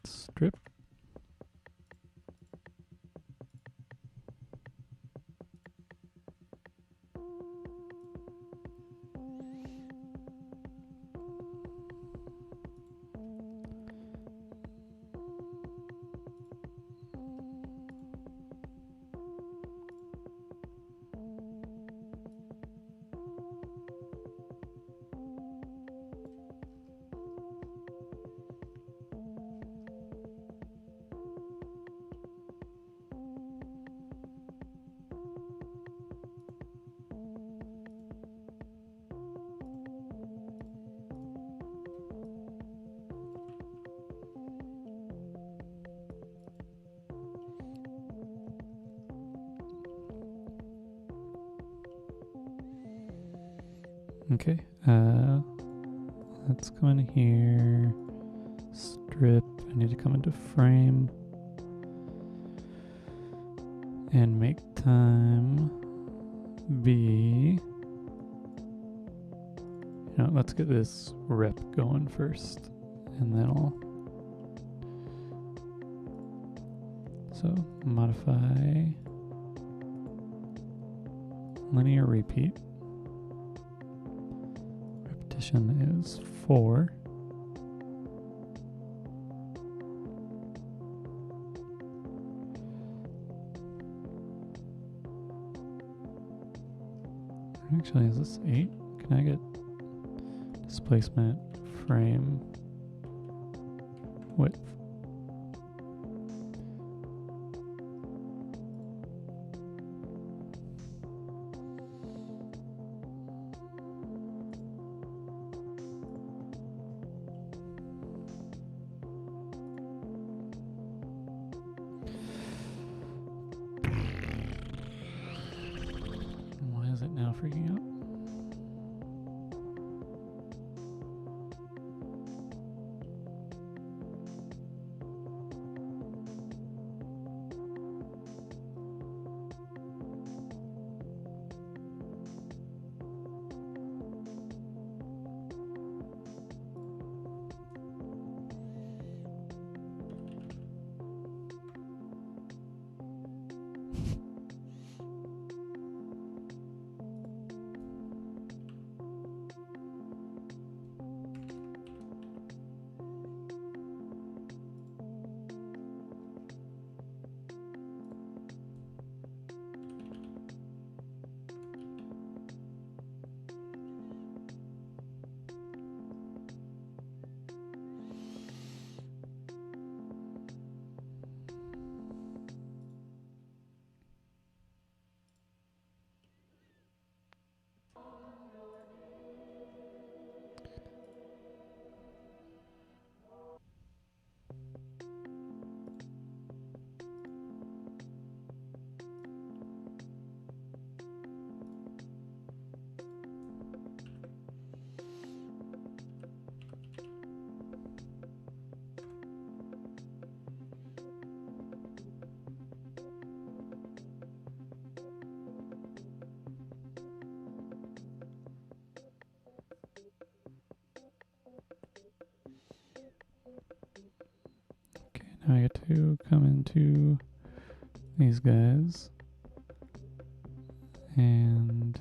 A: strip. Okay, let's go in here, strip, I need to come into frame, and make time be, let's get this rep going first, and then so modify linear repeat. Is 4. Actually, is this 8? Can I get displacement frame width? freaking out. Now I get to come into these guys and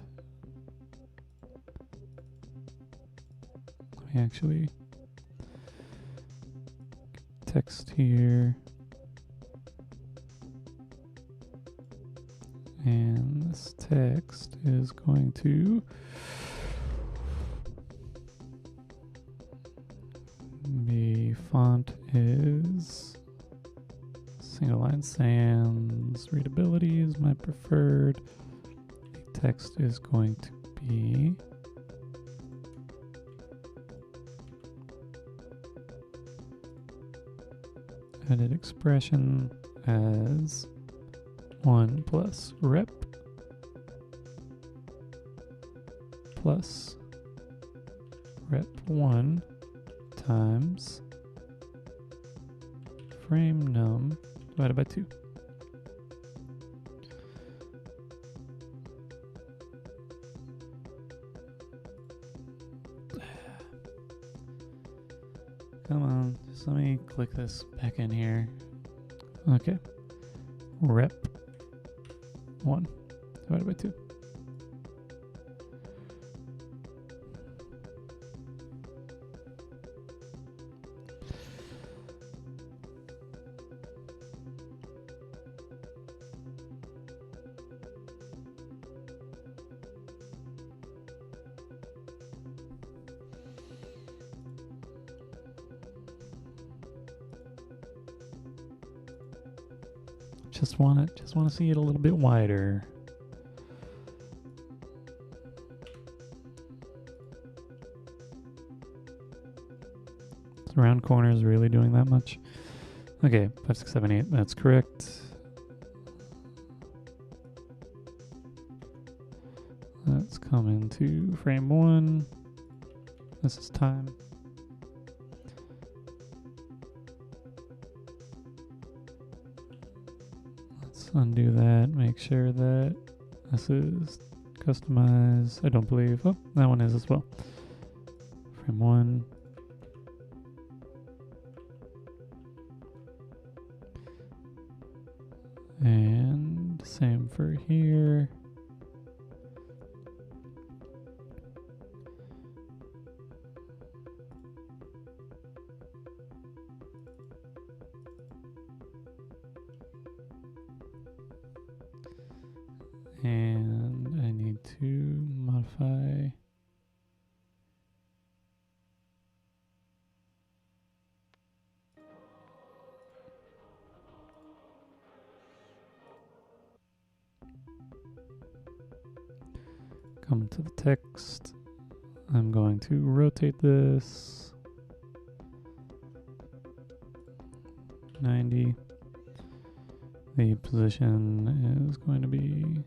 A: let me actually text here, and this text is going to be font is single line sans, readability is my preferred. The text is going to be edit expression as 1 plus rep plus rep 1 times frame num divided by 2. Come on, just let me click this back in here. Okay. Rep 1 divided by 2. Just want to see it a little bit wider. Is round corners really doing that much? Okay, 5, 6, 7, 8. That's correct. Let's come into frame 1. This is time. Undo that, make sure that this is customized. I don't believe, oh, that one is as well. Frame 1. And same for here. And I need to modify come to the text. I'm going to rotate this 90. The position is going to be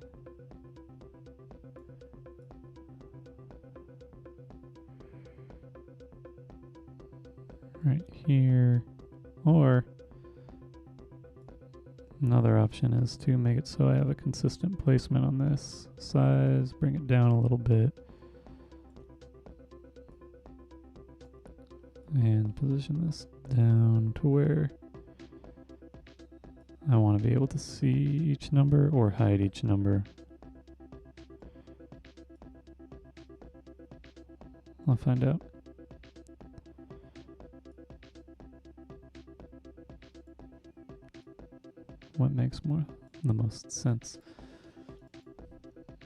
A: right here, or another option is to make it so I have a consistent placement on this size, bring it down a little bit, and position this down to where I want to be able to see each number or hide each number. I'll find out. What makes the most sense.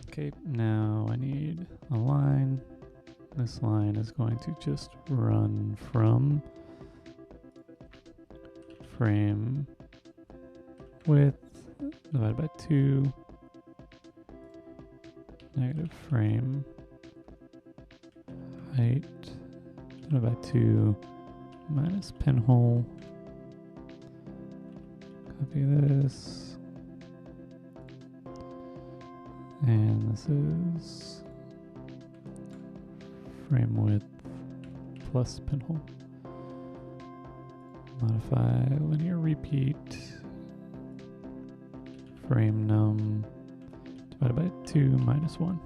A: Okay, now I need a line. This line is going to just run from frame width divided by 2 negative frame height divided by 2 minus pinhole. Copy this, and this is frame width plus pinhole. Modify linear repeat, frame num divided by 2 minus 1.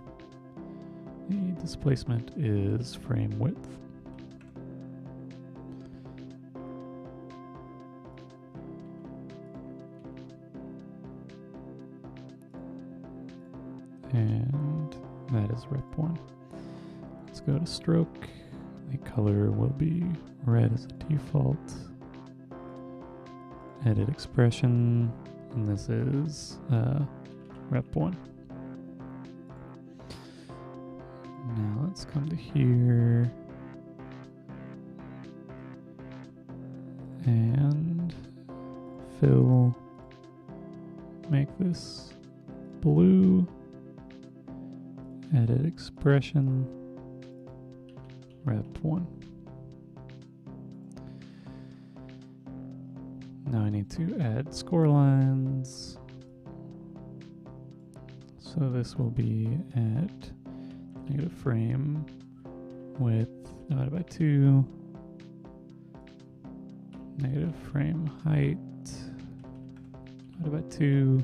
A: The displacement is frame width. And that is rep 1. Let's go to stroke. The color will be red as a default. Edit expression, and this is rep 1. Now let's come to here and fill, make this blue. Edit expression, rep 1. Now I need to add score lines. So this will be at negative frame width divided by 2, negative frame height divided by 2,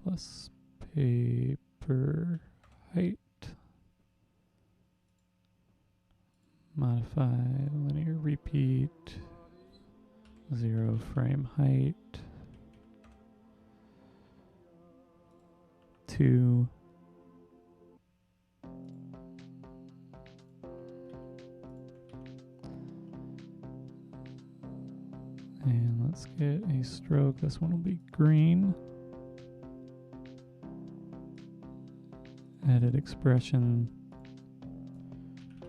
A: plus paper height, modify linear repeat, 0 frame height, 2, and let's get a stroke. This one will be green. Edit expression,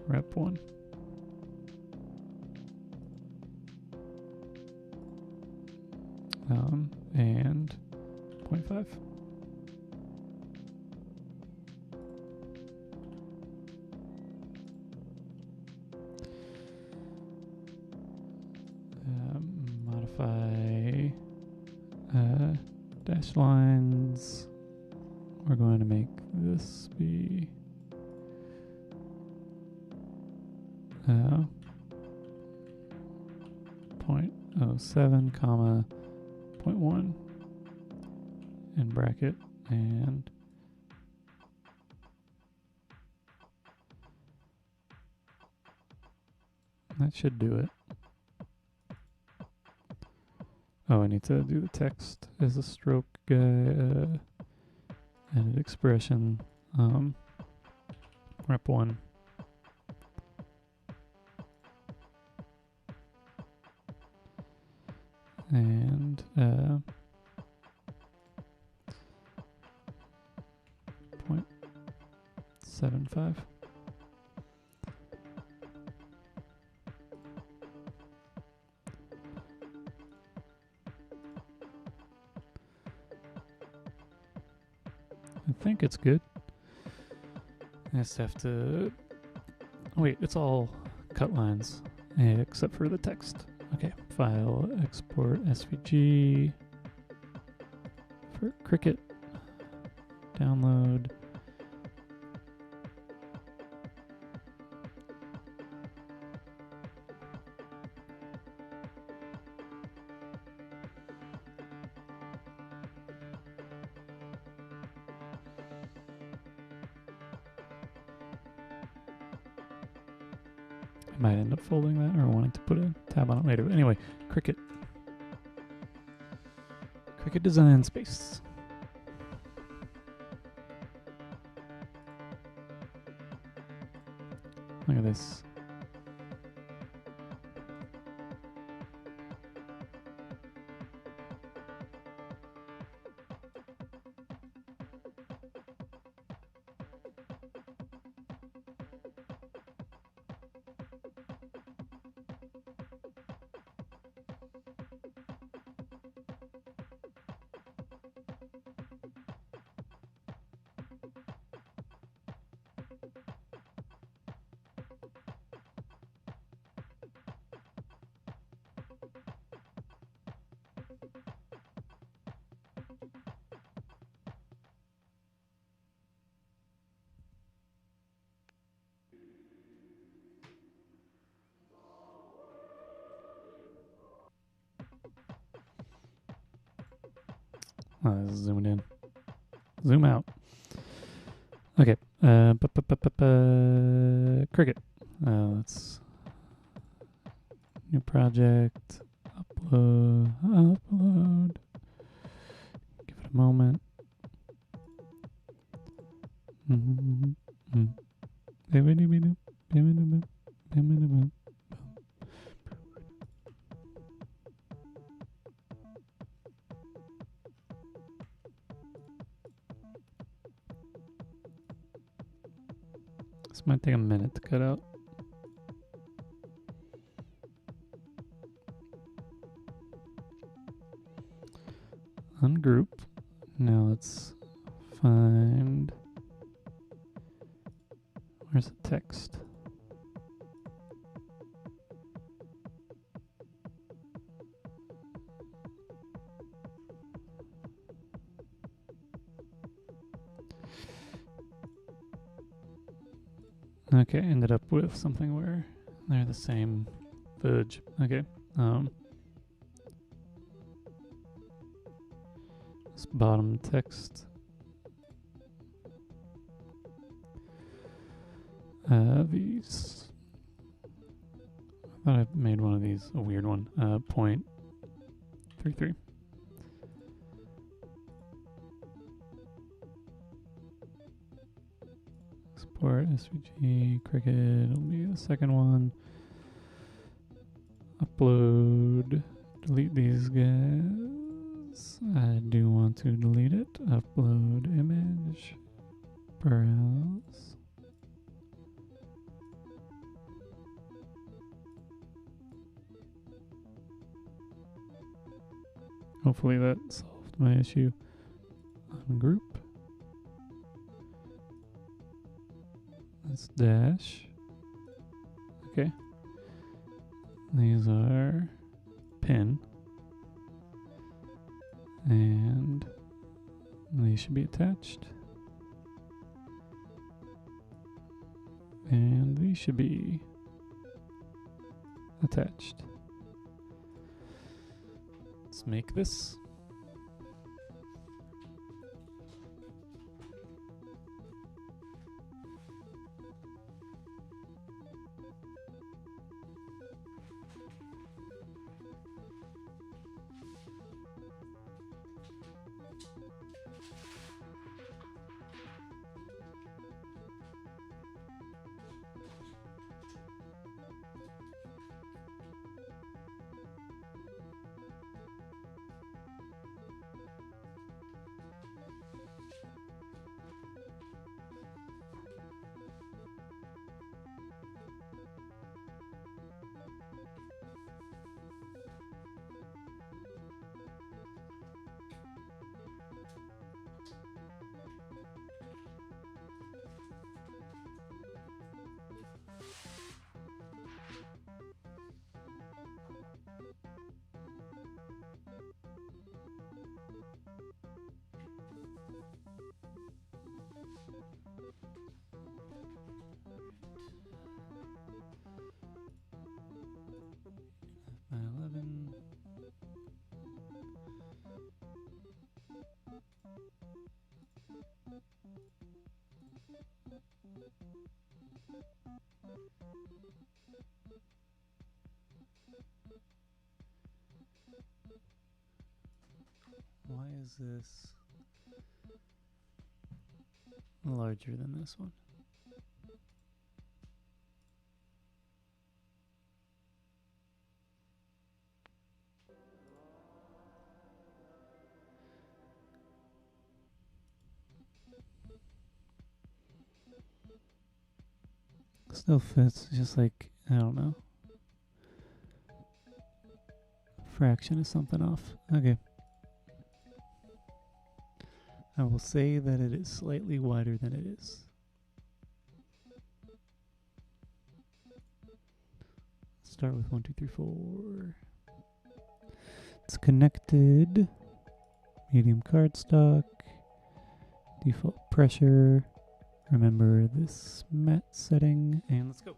A: rep 1. And 0.5. Modify dash lines. We're going to make this be 0.07 comma 0.1 in bracket, and that should do it. Oh, I need to do the text as a stroke guy. Edit expression, rep 1. And 0.75. I think it's good. I just have to wait, it's all cut lines except for the text. Okay, file, export SVG for Cricut, download, might end up folding that or wanting to put a tab on it later. But anyway, Cricut. Cricut Design Space. Look at this. This is zoomed in. Zoom out. Okay. Cricut. Let's new project. Upload. Give it a moment. This might take a minute to cut out. Ungroup. Now let's find, where's the text? Okay, ended up with something where they're the same fudge. Okay. This bottom text. These. I thought I made one of these a weird one. 0.33. Export SVG Cricut. It'll be the second one. Upload. Delete these guys. I do want to delete it. Upload image. Browse. Hopefully that solved my issue. Ungroup. That's dash. Okay. These are pin. And these should be attached. And these should be attached. Let's make this.
B: Why is this larger than this one? Still fits, just like, I don't know. Fraction is something off. Okay. I will say that it is slightly wider than it is. Start with 1, 2, 3, 4. It's connected. Medium cardstock. Default pressure. Remember this mat setting. And let's go.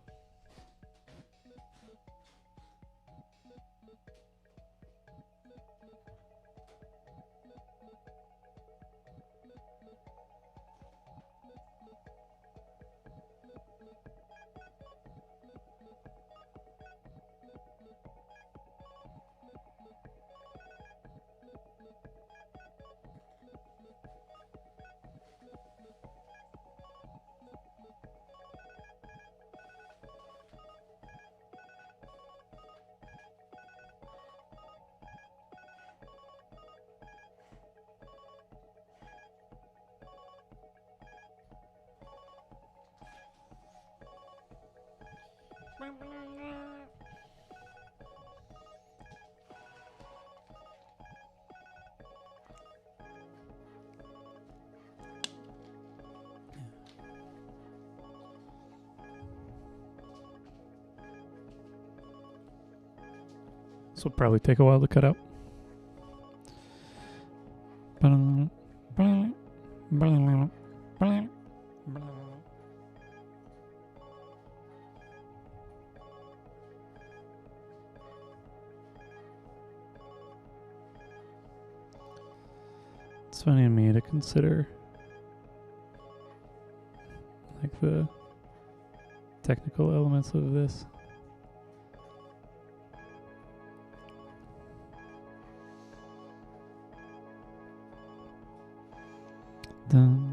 A: This will probably take a while to cut out. It's funny to me to consider like the technical elements of this. Dun.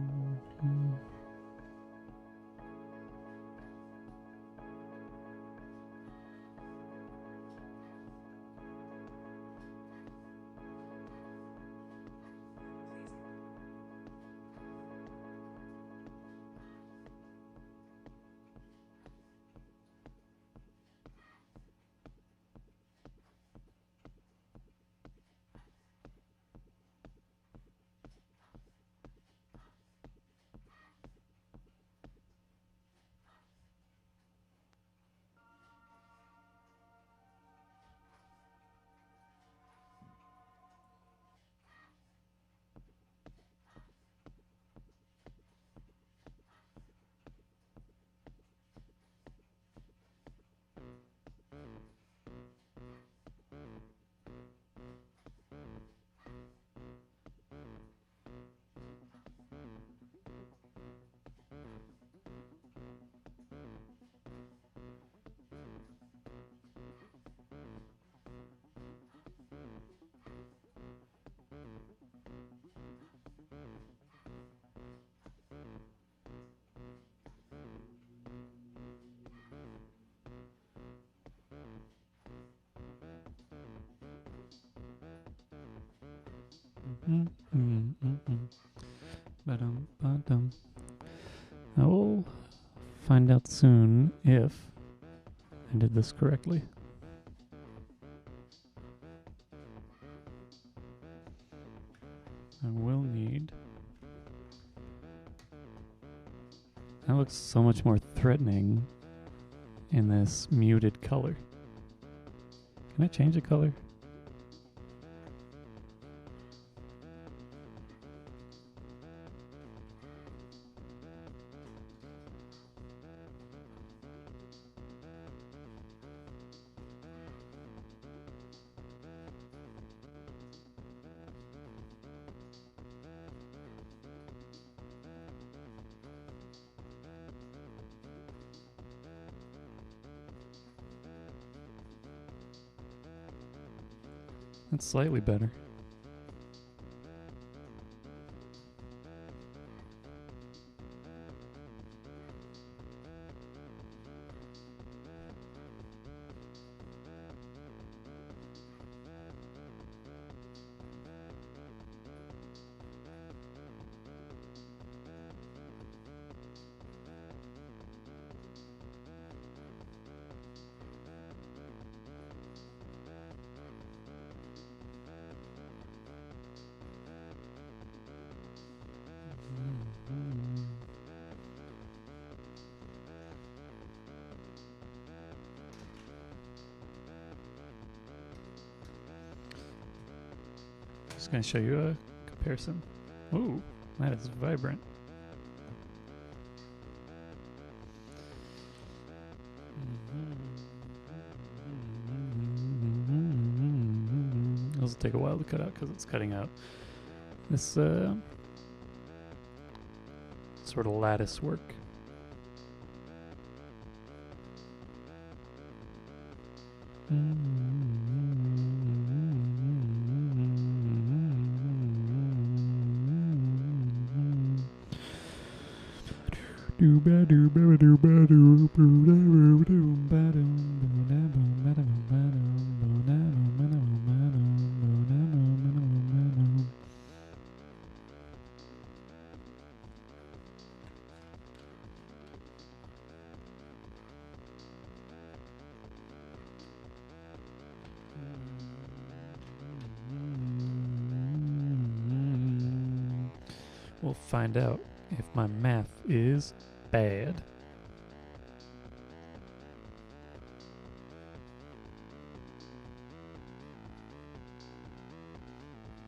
A: I will find out soon if I did this correctly. I will need... That looks so much more threatening in this muted color. Can I change the color? That's slightly better. Just gonna show you a comparison. Ooh, that is vibrant. This will take a while to cut out because it's cutting out this sort of lattice work. We'll find out if my math is bad.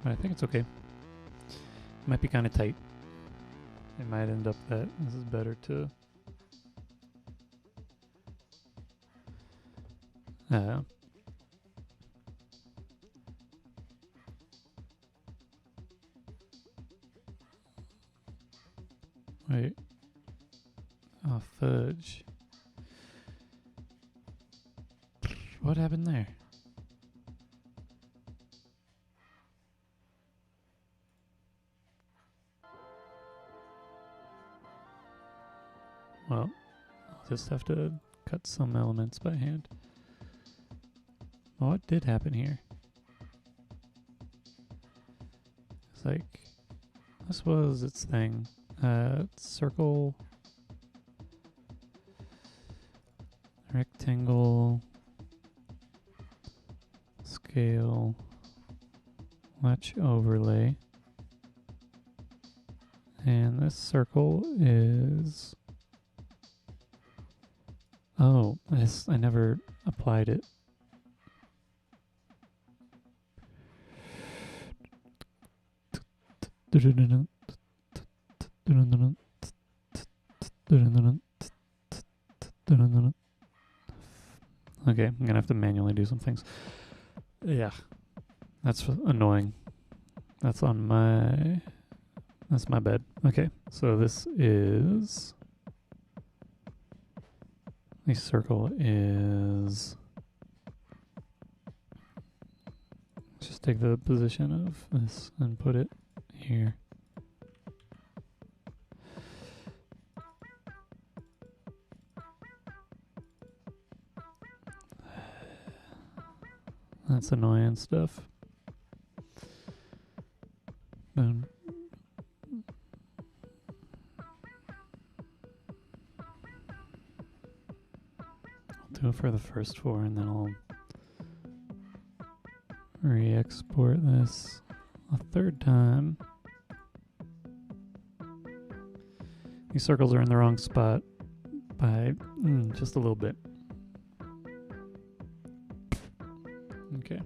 A: But I think it's okay. It might be kind of tight. It might end up that this is better to wait. Oh, fudge. What happened there? Well, I'll just have to cut some elements by hand. What did happen here? It's like, this was its thing. Circle, rectangle, scale, latch overlay. And this circle is... Oh, I never applied it. Okay, I'm gonna have to manually do some things. Yeah, that's annoying. That's my bad. Okay, so this is... The circle is... Let's just take the position of this and put it here. That's annoying stuff. Boom. I'll do it for the first four and then I'll re-export this a third time. These circles are in the wrong spot by just a little bit. Okay.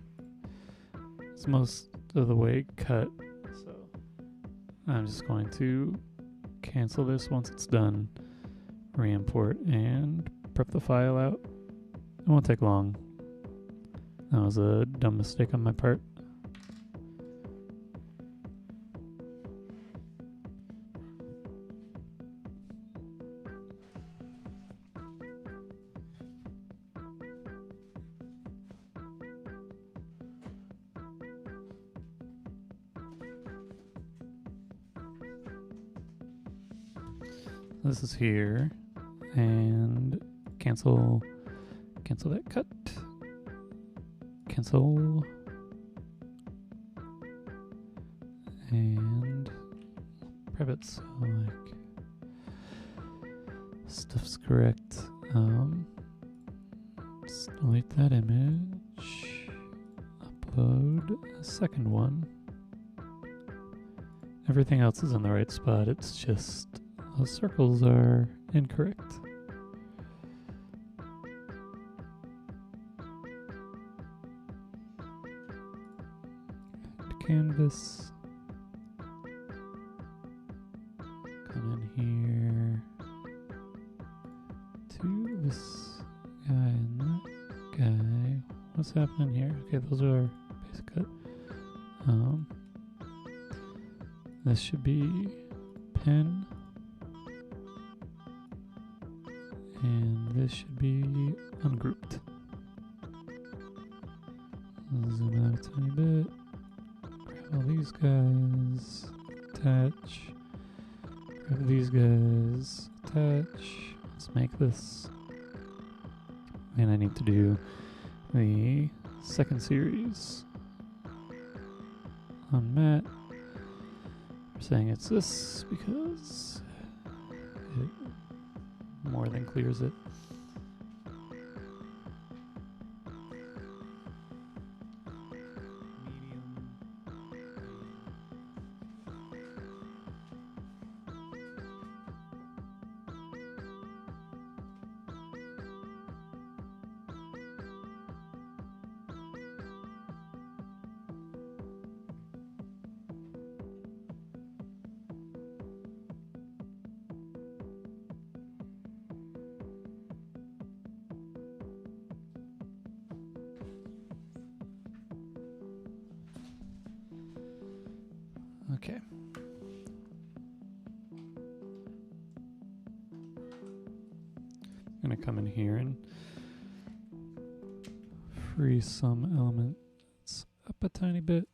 A: It's most of the way cut, so I'm just going to cancel this once it's done, re-import, and prep the file out. It won't take long. That was a dumb mistake on my part. This is here, and cancel that cut. Cancel, and prep it so like stuff's correct. Just delete that image. Upload a second one. Everything else is in the right spot. It's just those circles are incorrect.
B: canvas. Come in here to this guy and that guy. What's happening here? Okay, those are our base cut. This should be pen. And this should be ungrouped. Zoom out a tiny bit. Grab all these guys. Attach. Grab these guys. Attach. Let's make this. And I need to do the second series on matte. I'm saying it's this because it more than clears it. Okay. I'm going to come in here and free some elements up a tiny bit.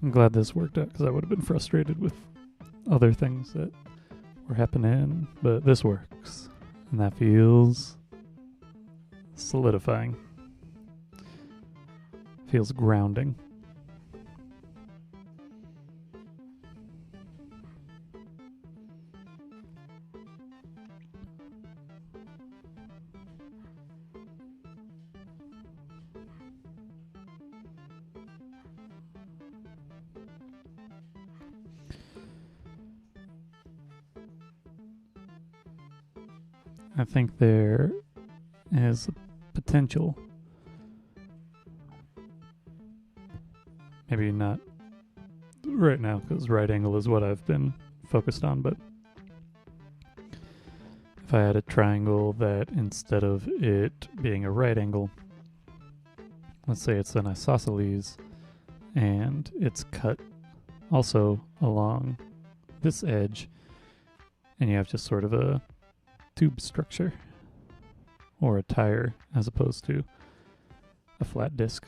A: I'm glad this worked out because I would have been frustrated with other things that were happening, but this works. And that feels solidifying. Feels grounding. I think there is potential. Maybe not right now because right angle is what I've been focused on, but if I had a triangle that instead of it being a right angle, let's say it's an isosceles and it's cut also along this edge, and you have just sort of a tube structure or a tire as opposed to a flat disc.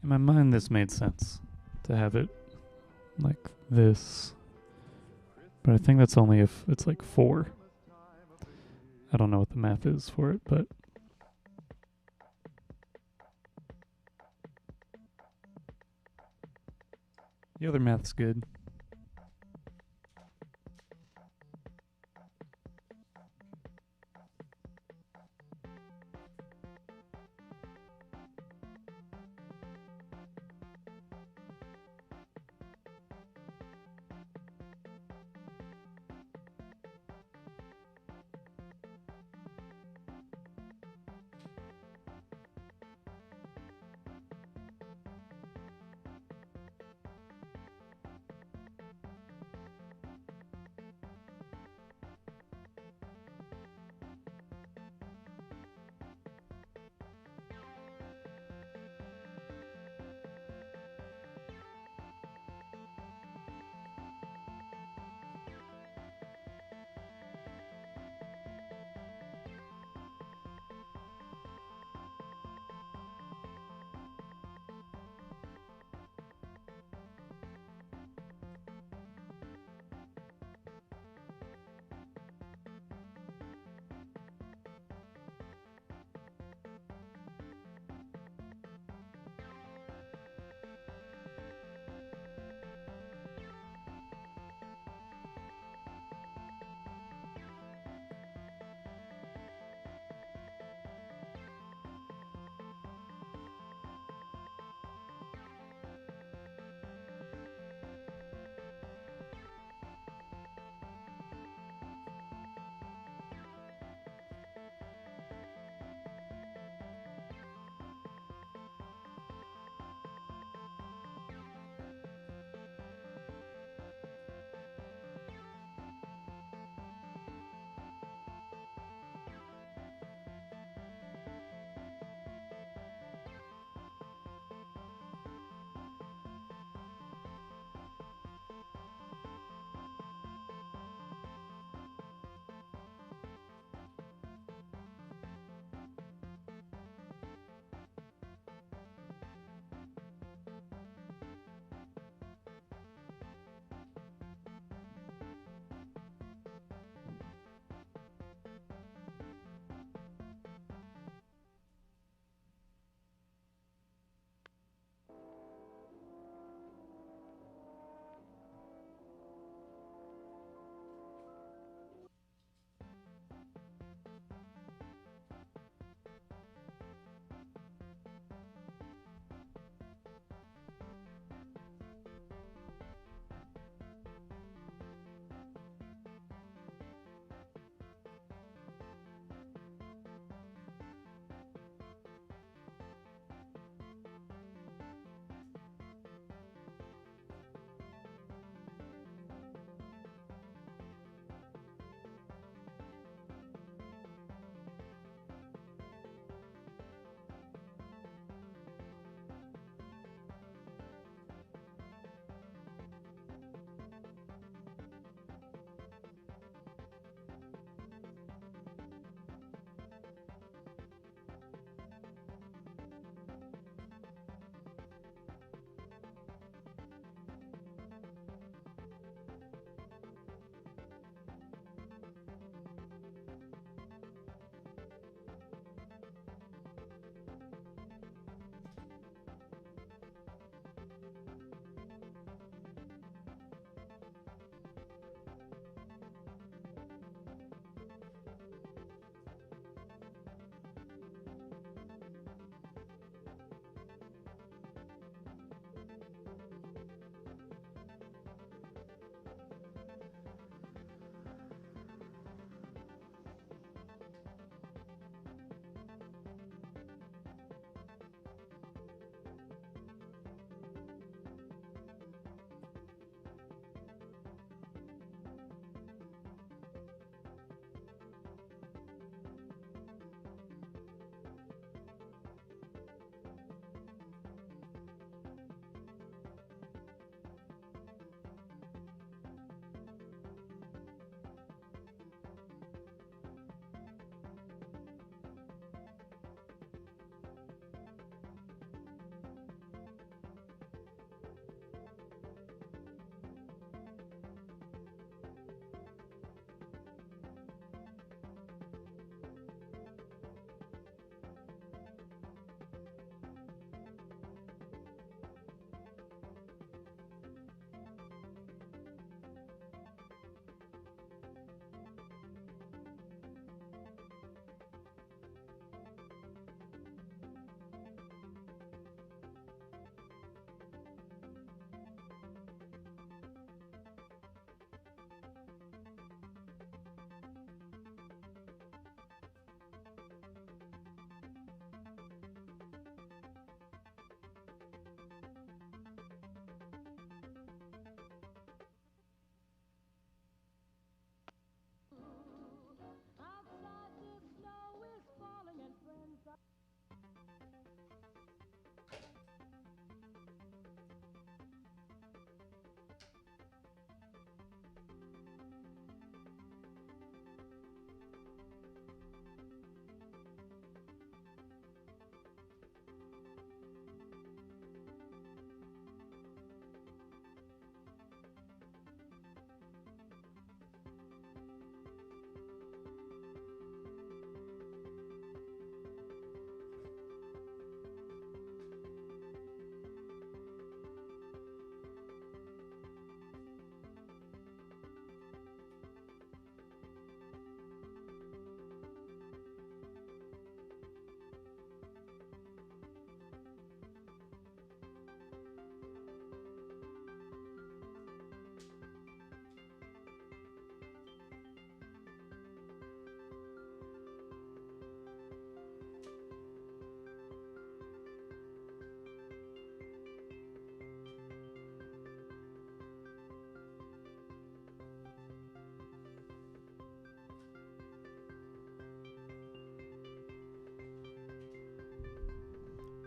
A: In my mind, this made sense to have it like this. But I think that's only if it's like 4. I don't know what the math is for it, but the other math's good.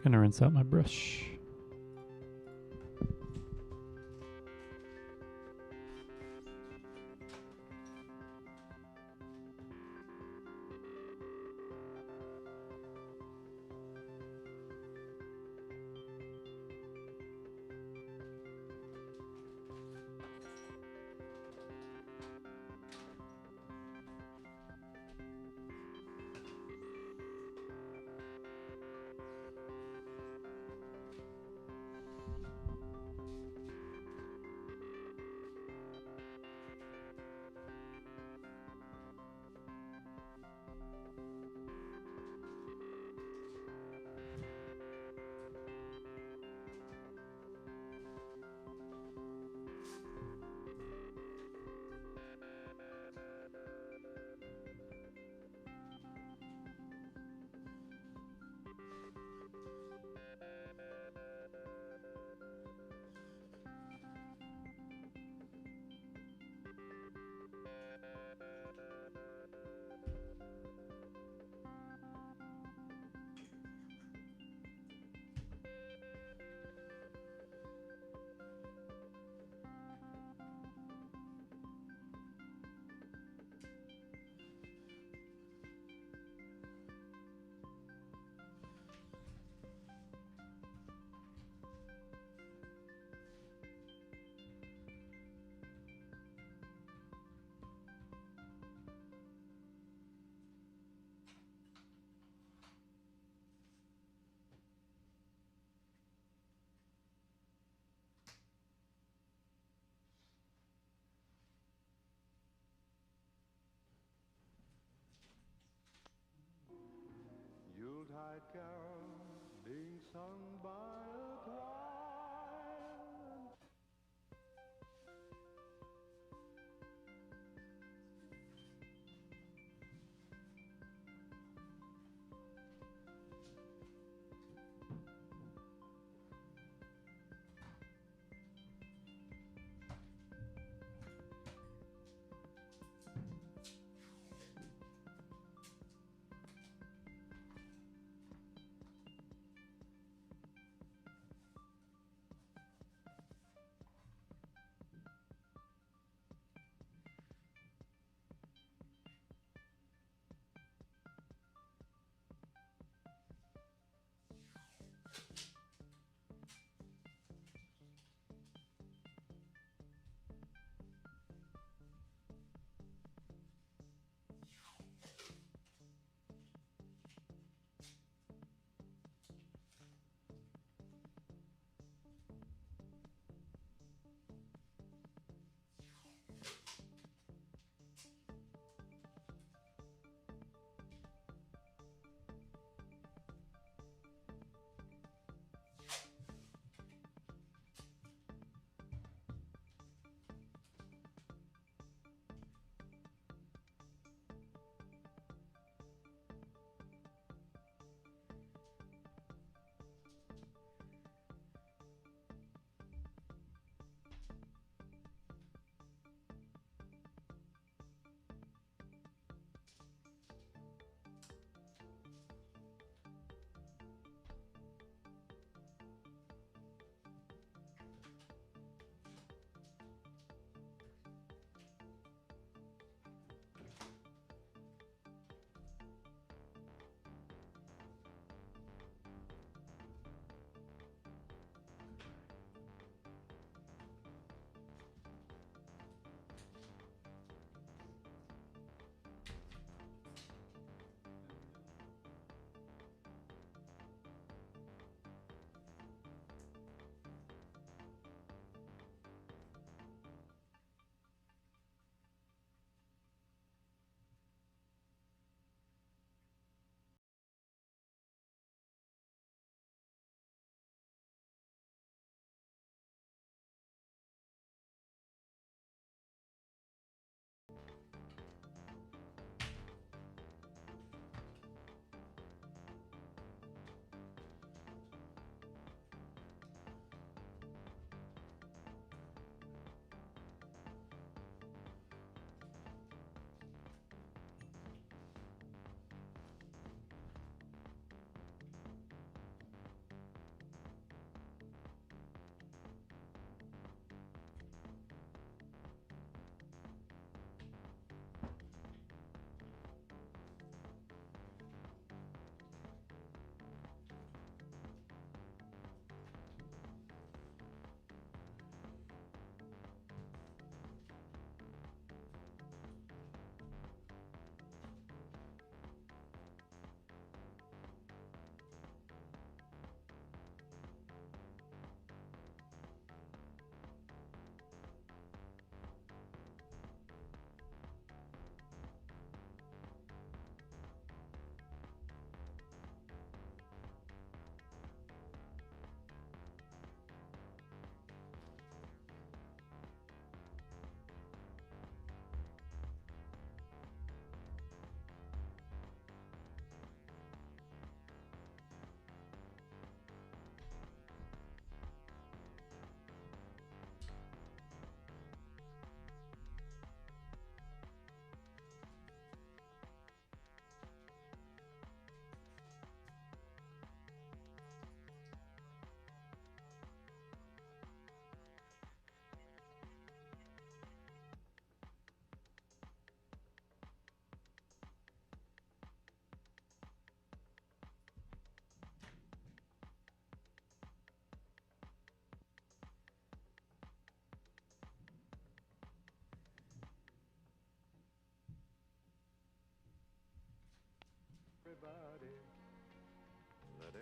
A: Gonna rinse out my brush.
C: Yuletide carol being sung by a choir.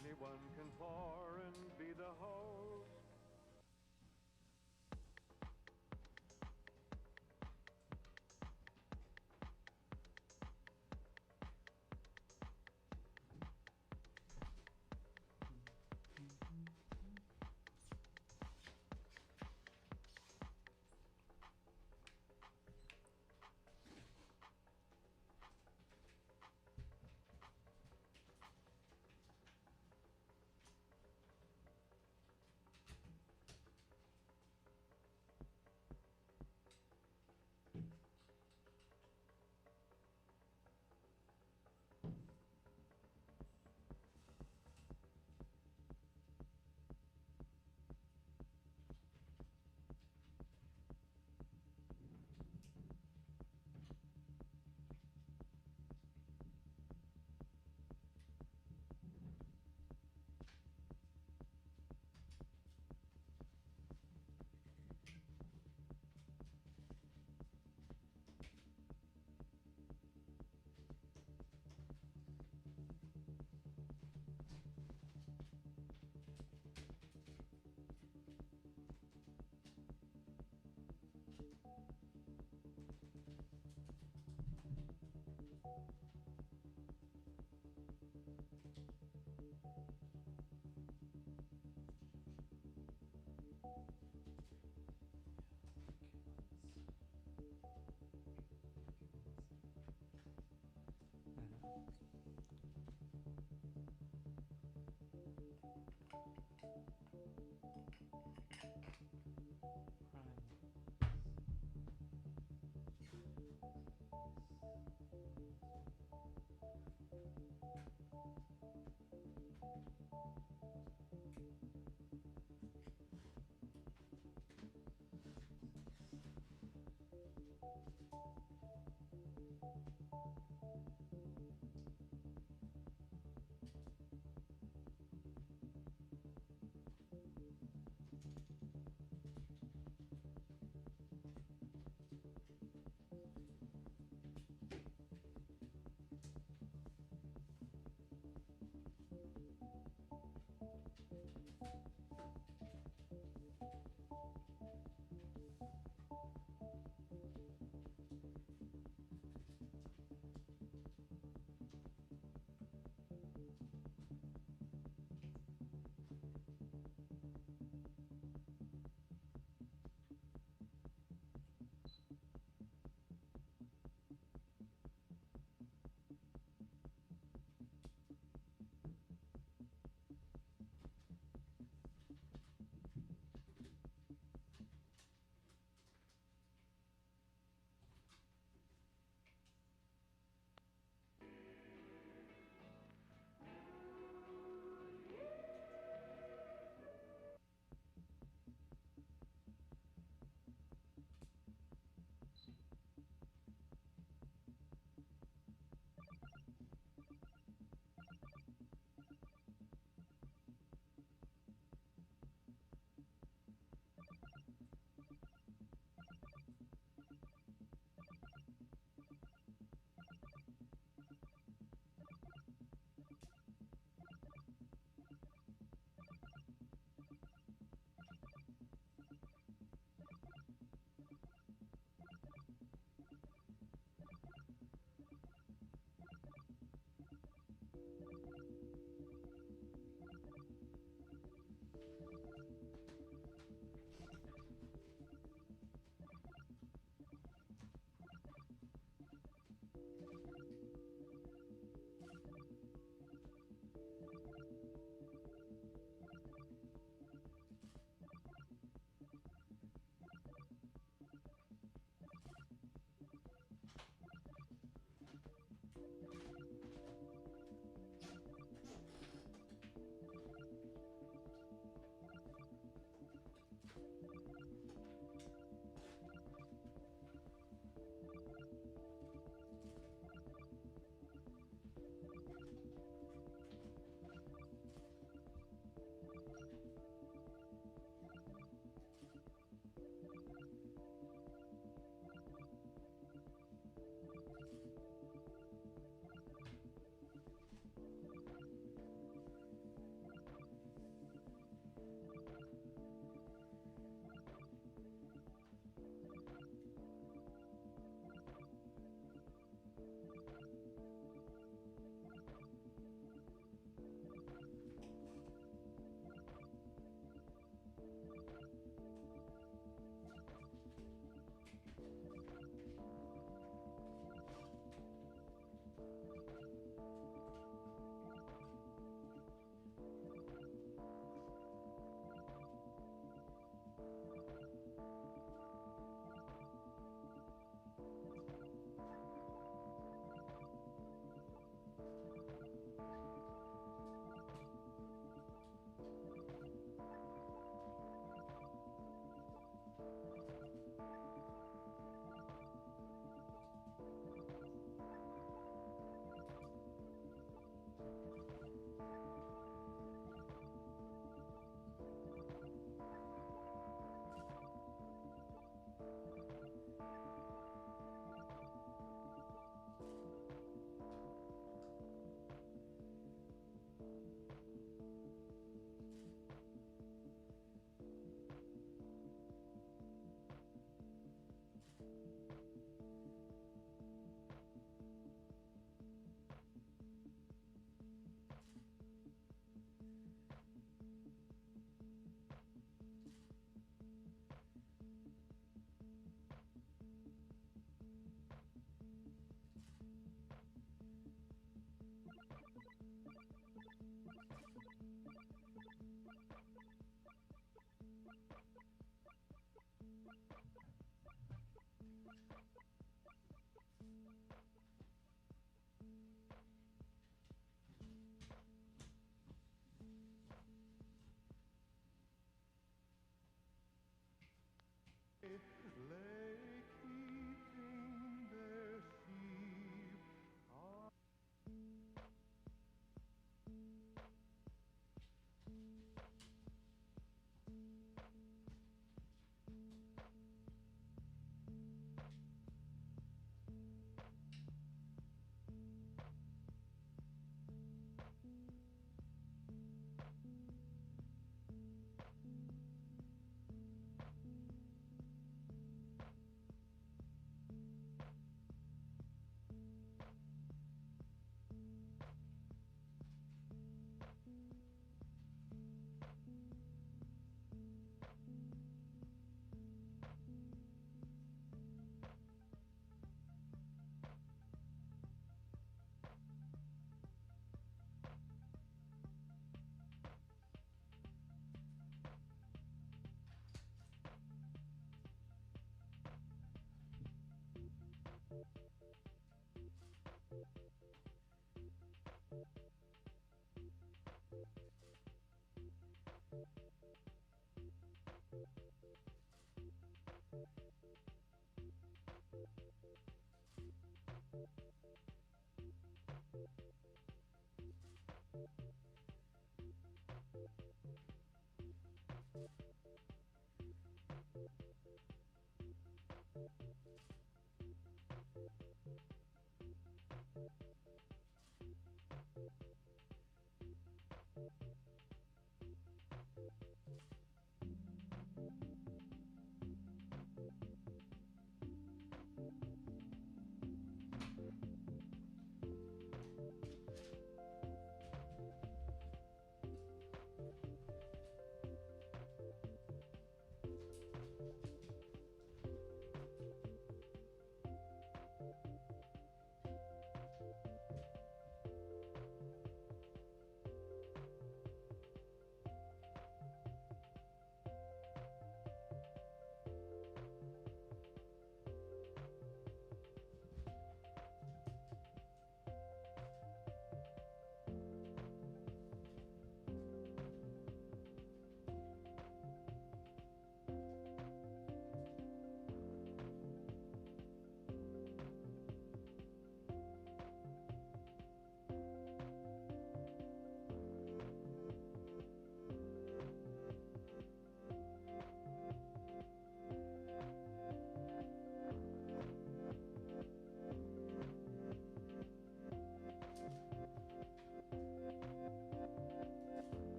C: Anyone can pour and be the host.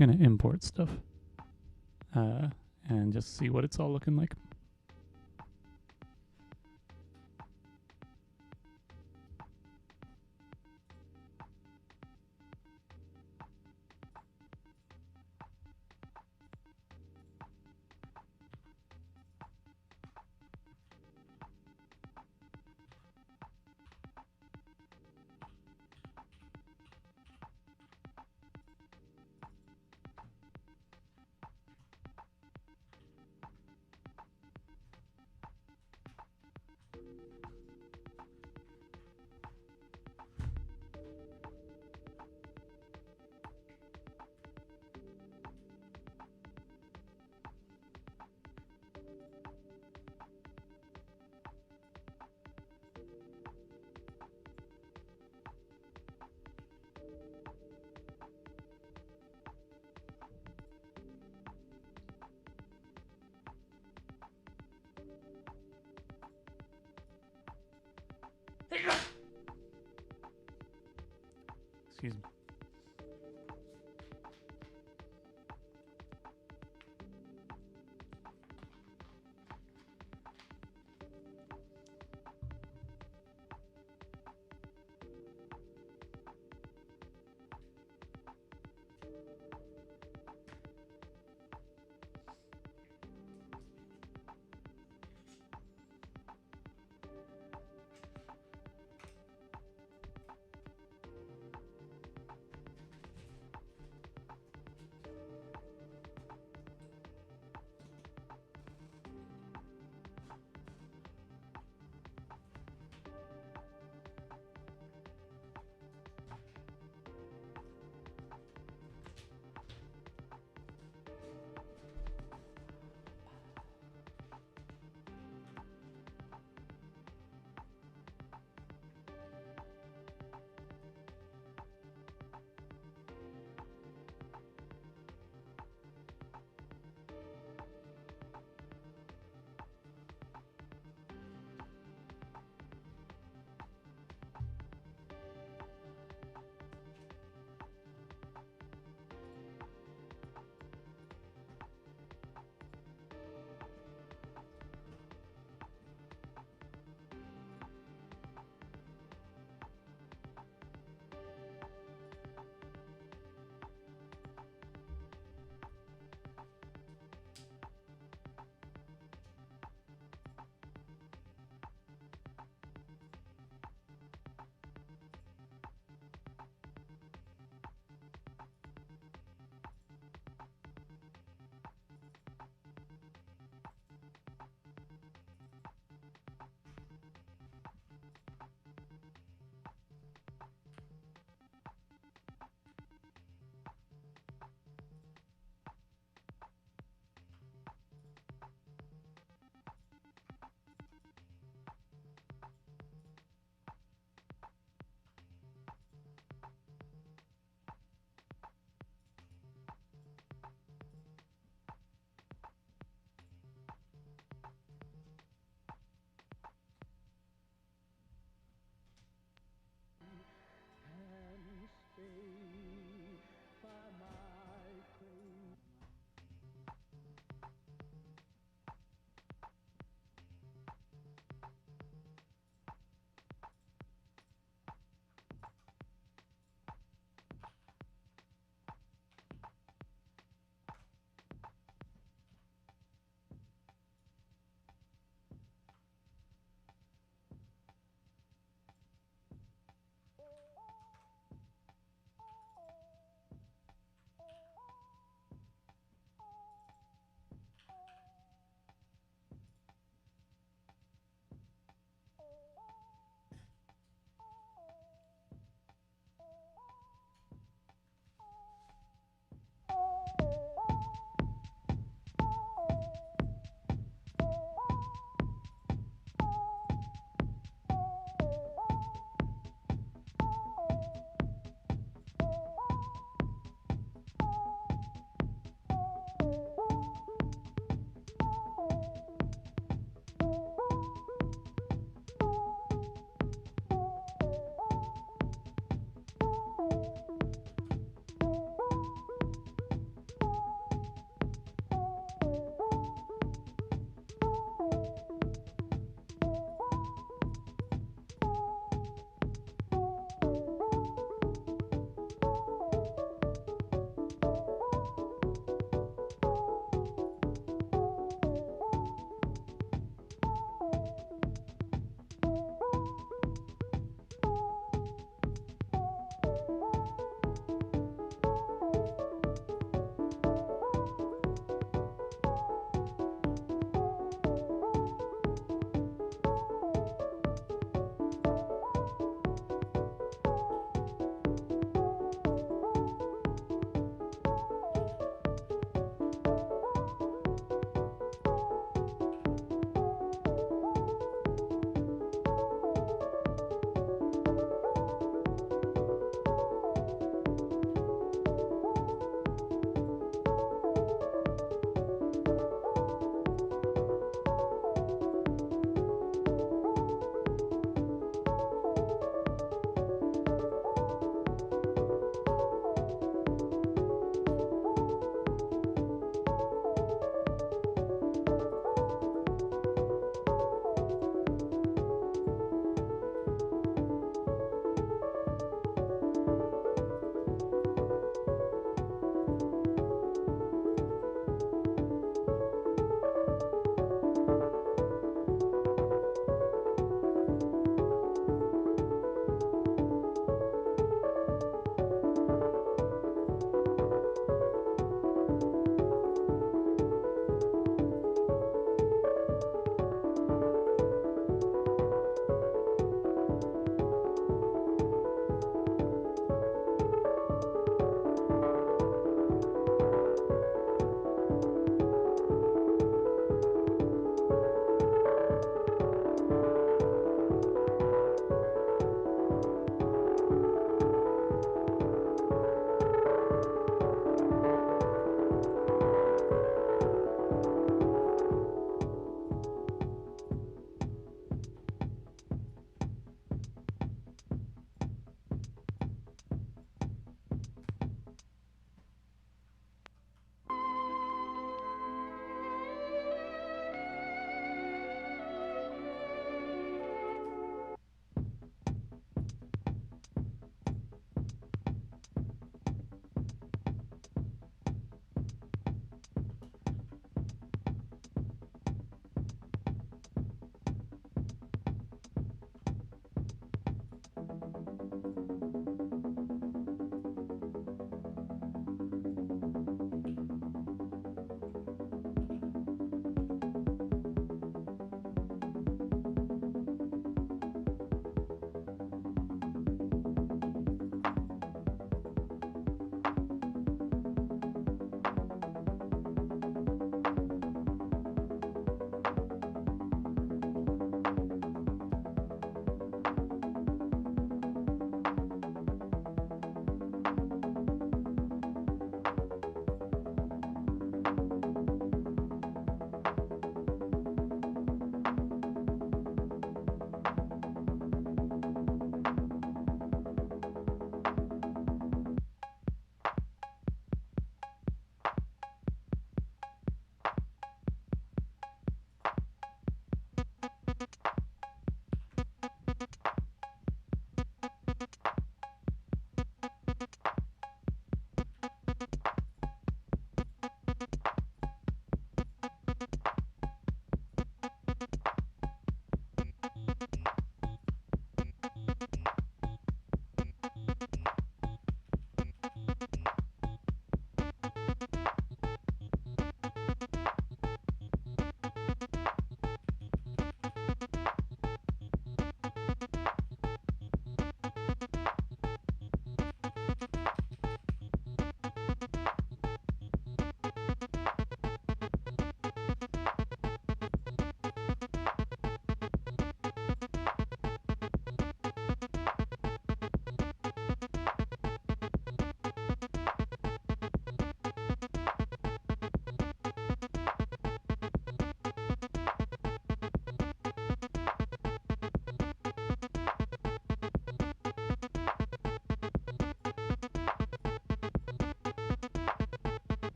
B: I'm gonna import stuff and just see what it's all looking like. Excuse me.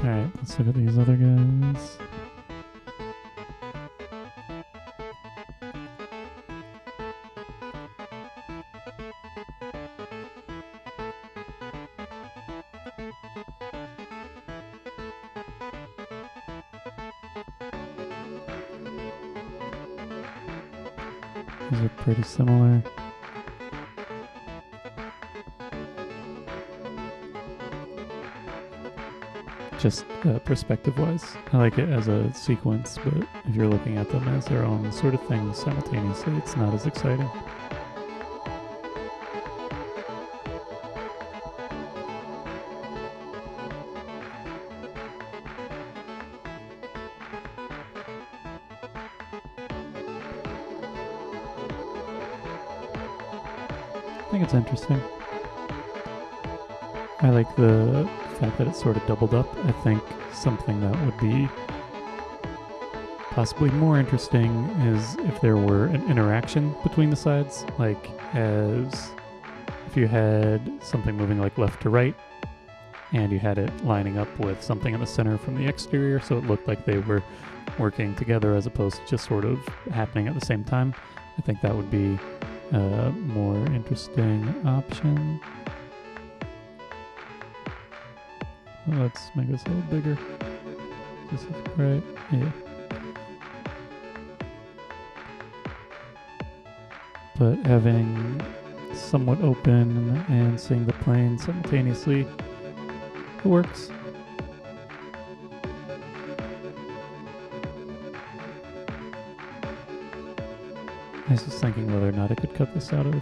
B: Alright, let's look at these other guys. These are pretty similar. Just perspective-wise, I like it as a sequence, but if you're looking at them as their own sort of thing simultaneously, it's not as exciting. I think it's interesting. I like the fact that it's sort of doubled up. I think something that would be possibly more interesting is if there were an interaction between the sides, like as if you had something moving like left to right and you had it lining up with something in the center from the exterior, so it looked like they were working together as opposed to just sort of happening at the same time. I think that would be a more interesting option. Let's make this a little bigger. This is right. Yeah. But having somewhat open and seeing the plane simultaneously, it works. I was just thinking whether or not I could cut this out of,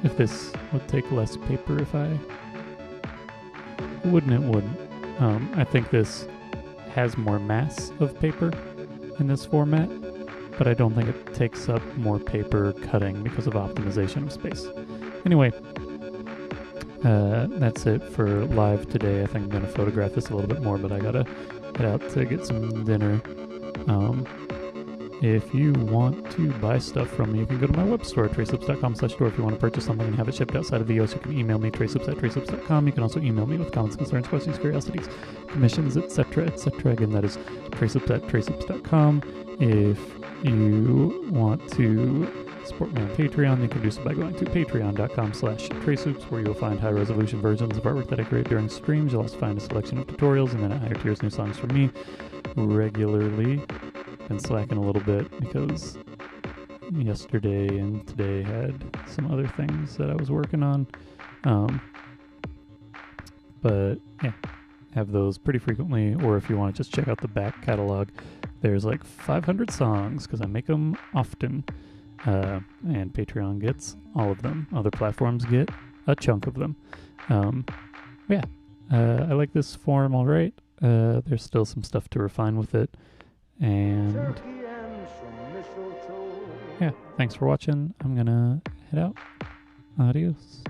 B: if this would take less paper if I, it wouldn't. I think this has more mass of paper in this format, but I don't think it takes up more paper cutting because of optimization of space. Anyway, that's it for live today. I think I'm going to photograph this a little bit more, but I gotta head out to get some dinner. If you want to buy stuff from me, you can go to my web store, traceloops.com/store. If you want to purchase something and have it shipped outside of the US, you can email me, traceloops@traceloops.com. You can also email me with comments, concerns, questions, curiosities, commissions, etc., etc. Again, that is traceloops@traceloops.com. If you want to support me on Patreon, you can do so by going to patreon.com/traceloops, where you'll find high-resolution versions of artwork that I create during streams. You'll also find a selection of tutorials, and then at higher tiers, new songs from me regularly. Been slacking a little bit because yesterday and today had some other things that I was working on. But yeah, have those pretty frequently. Or if you want to just check out the back catalog, there's like 500 songs because I make them often. And Patreon gets all of them. Other platforms get a chunk of them. I like this form all right. There's still some stuff to refine with it. And yeah, thanks for watching. I'm gonna head out. Adios.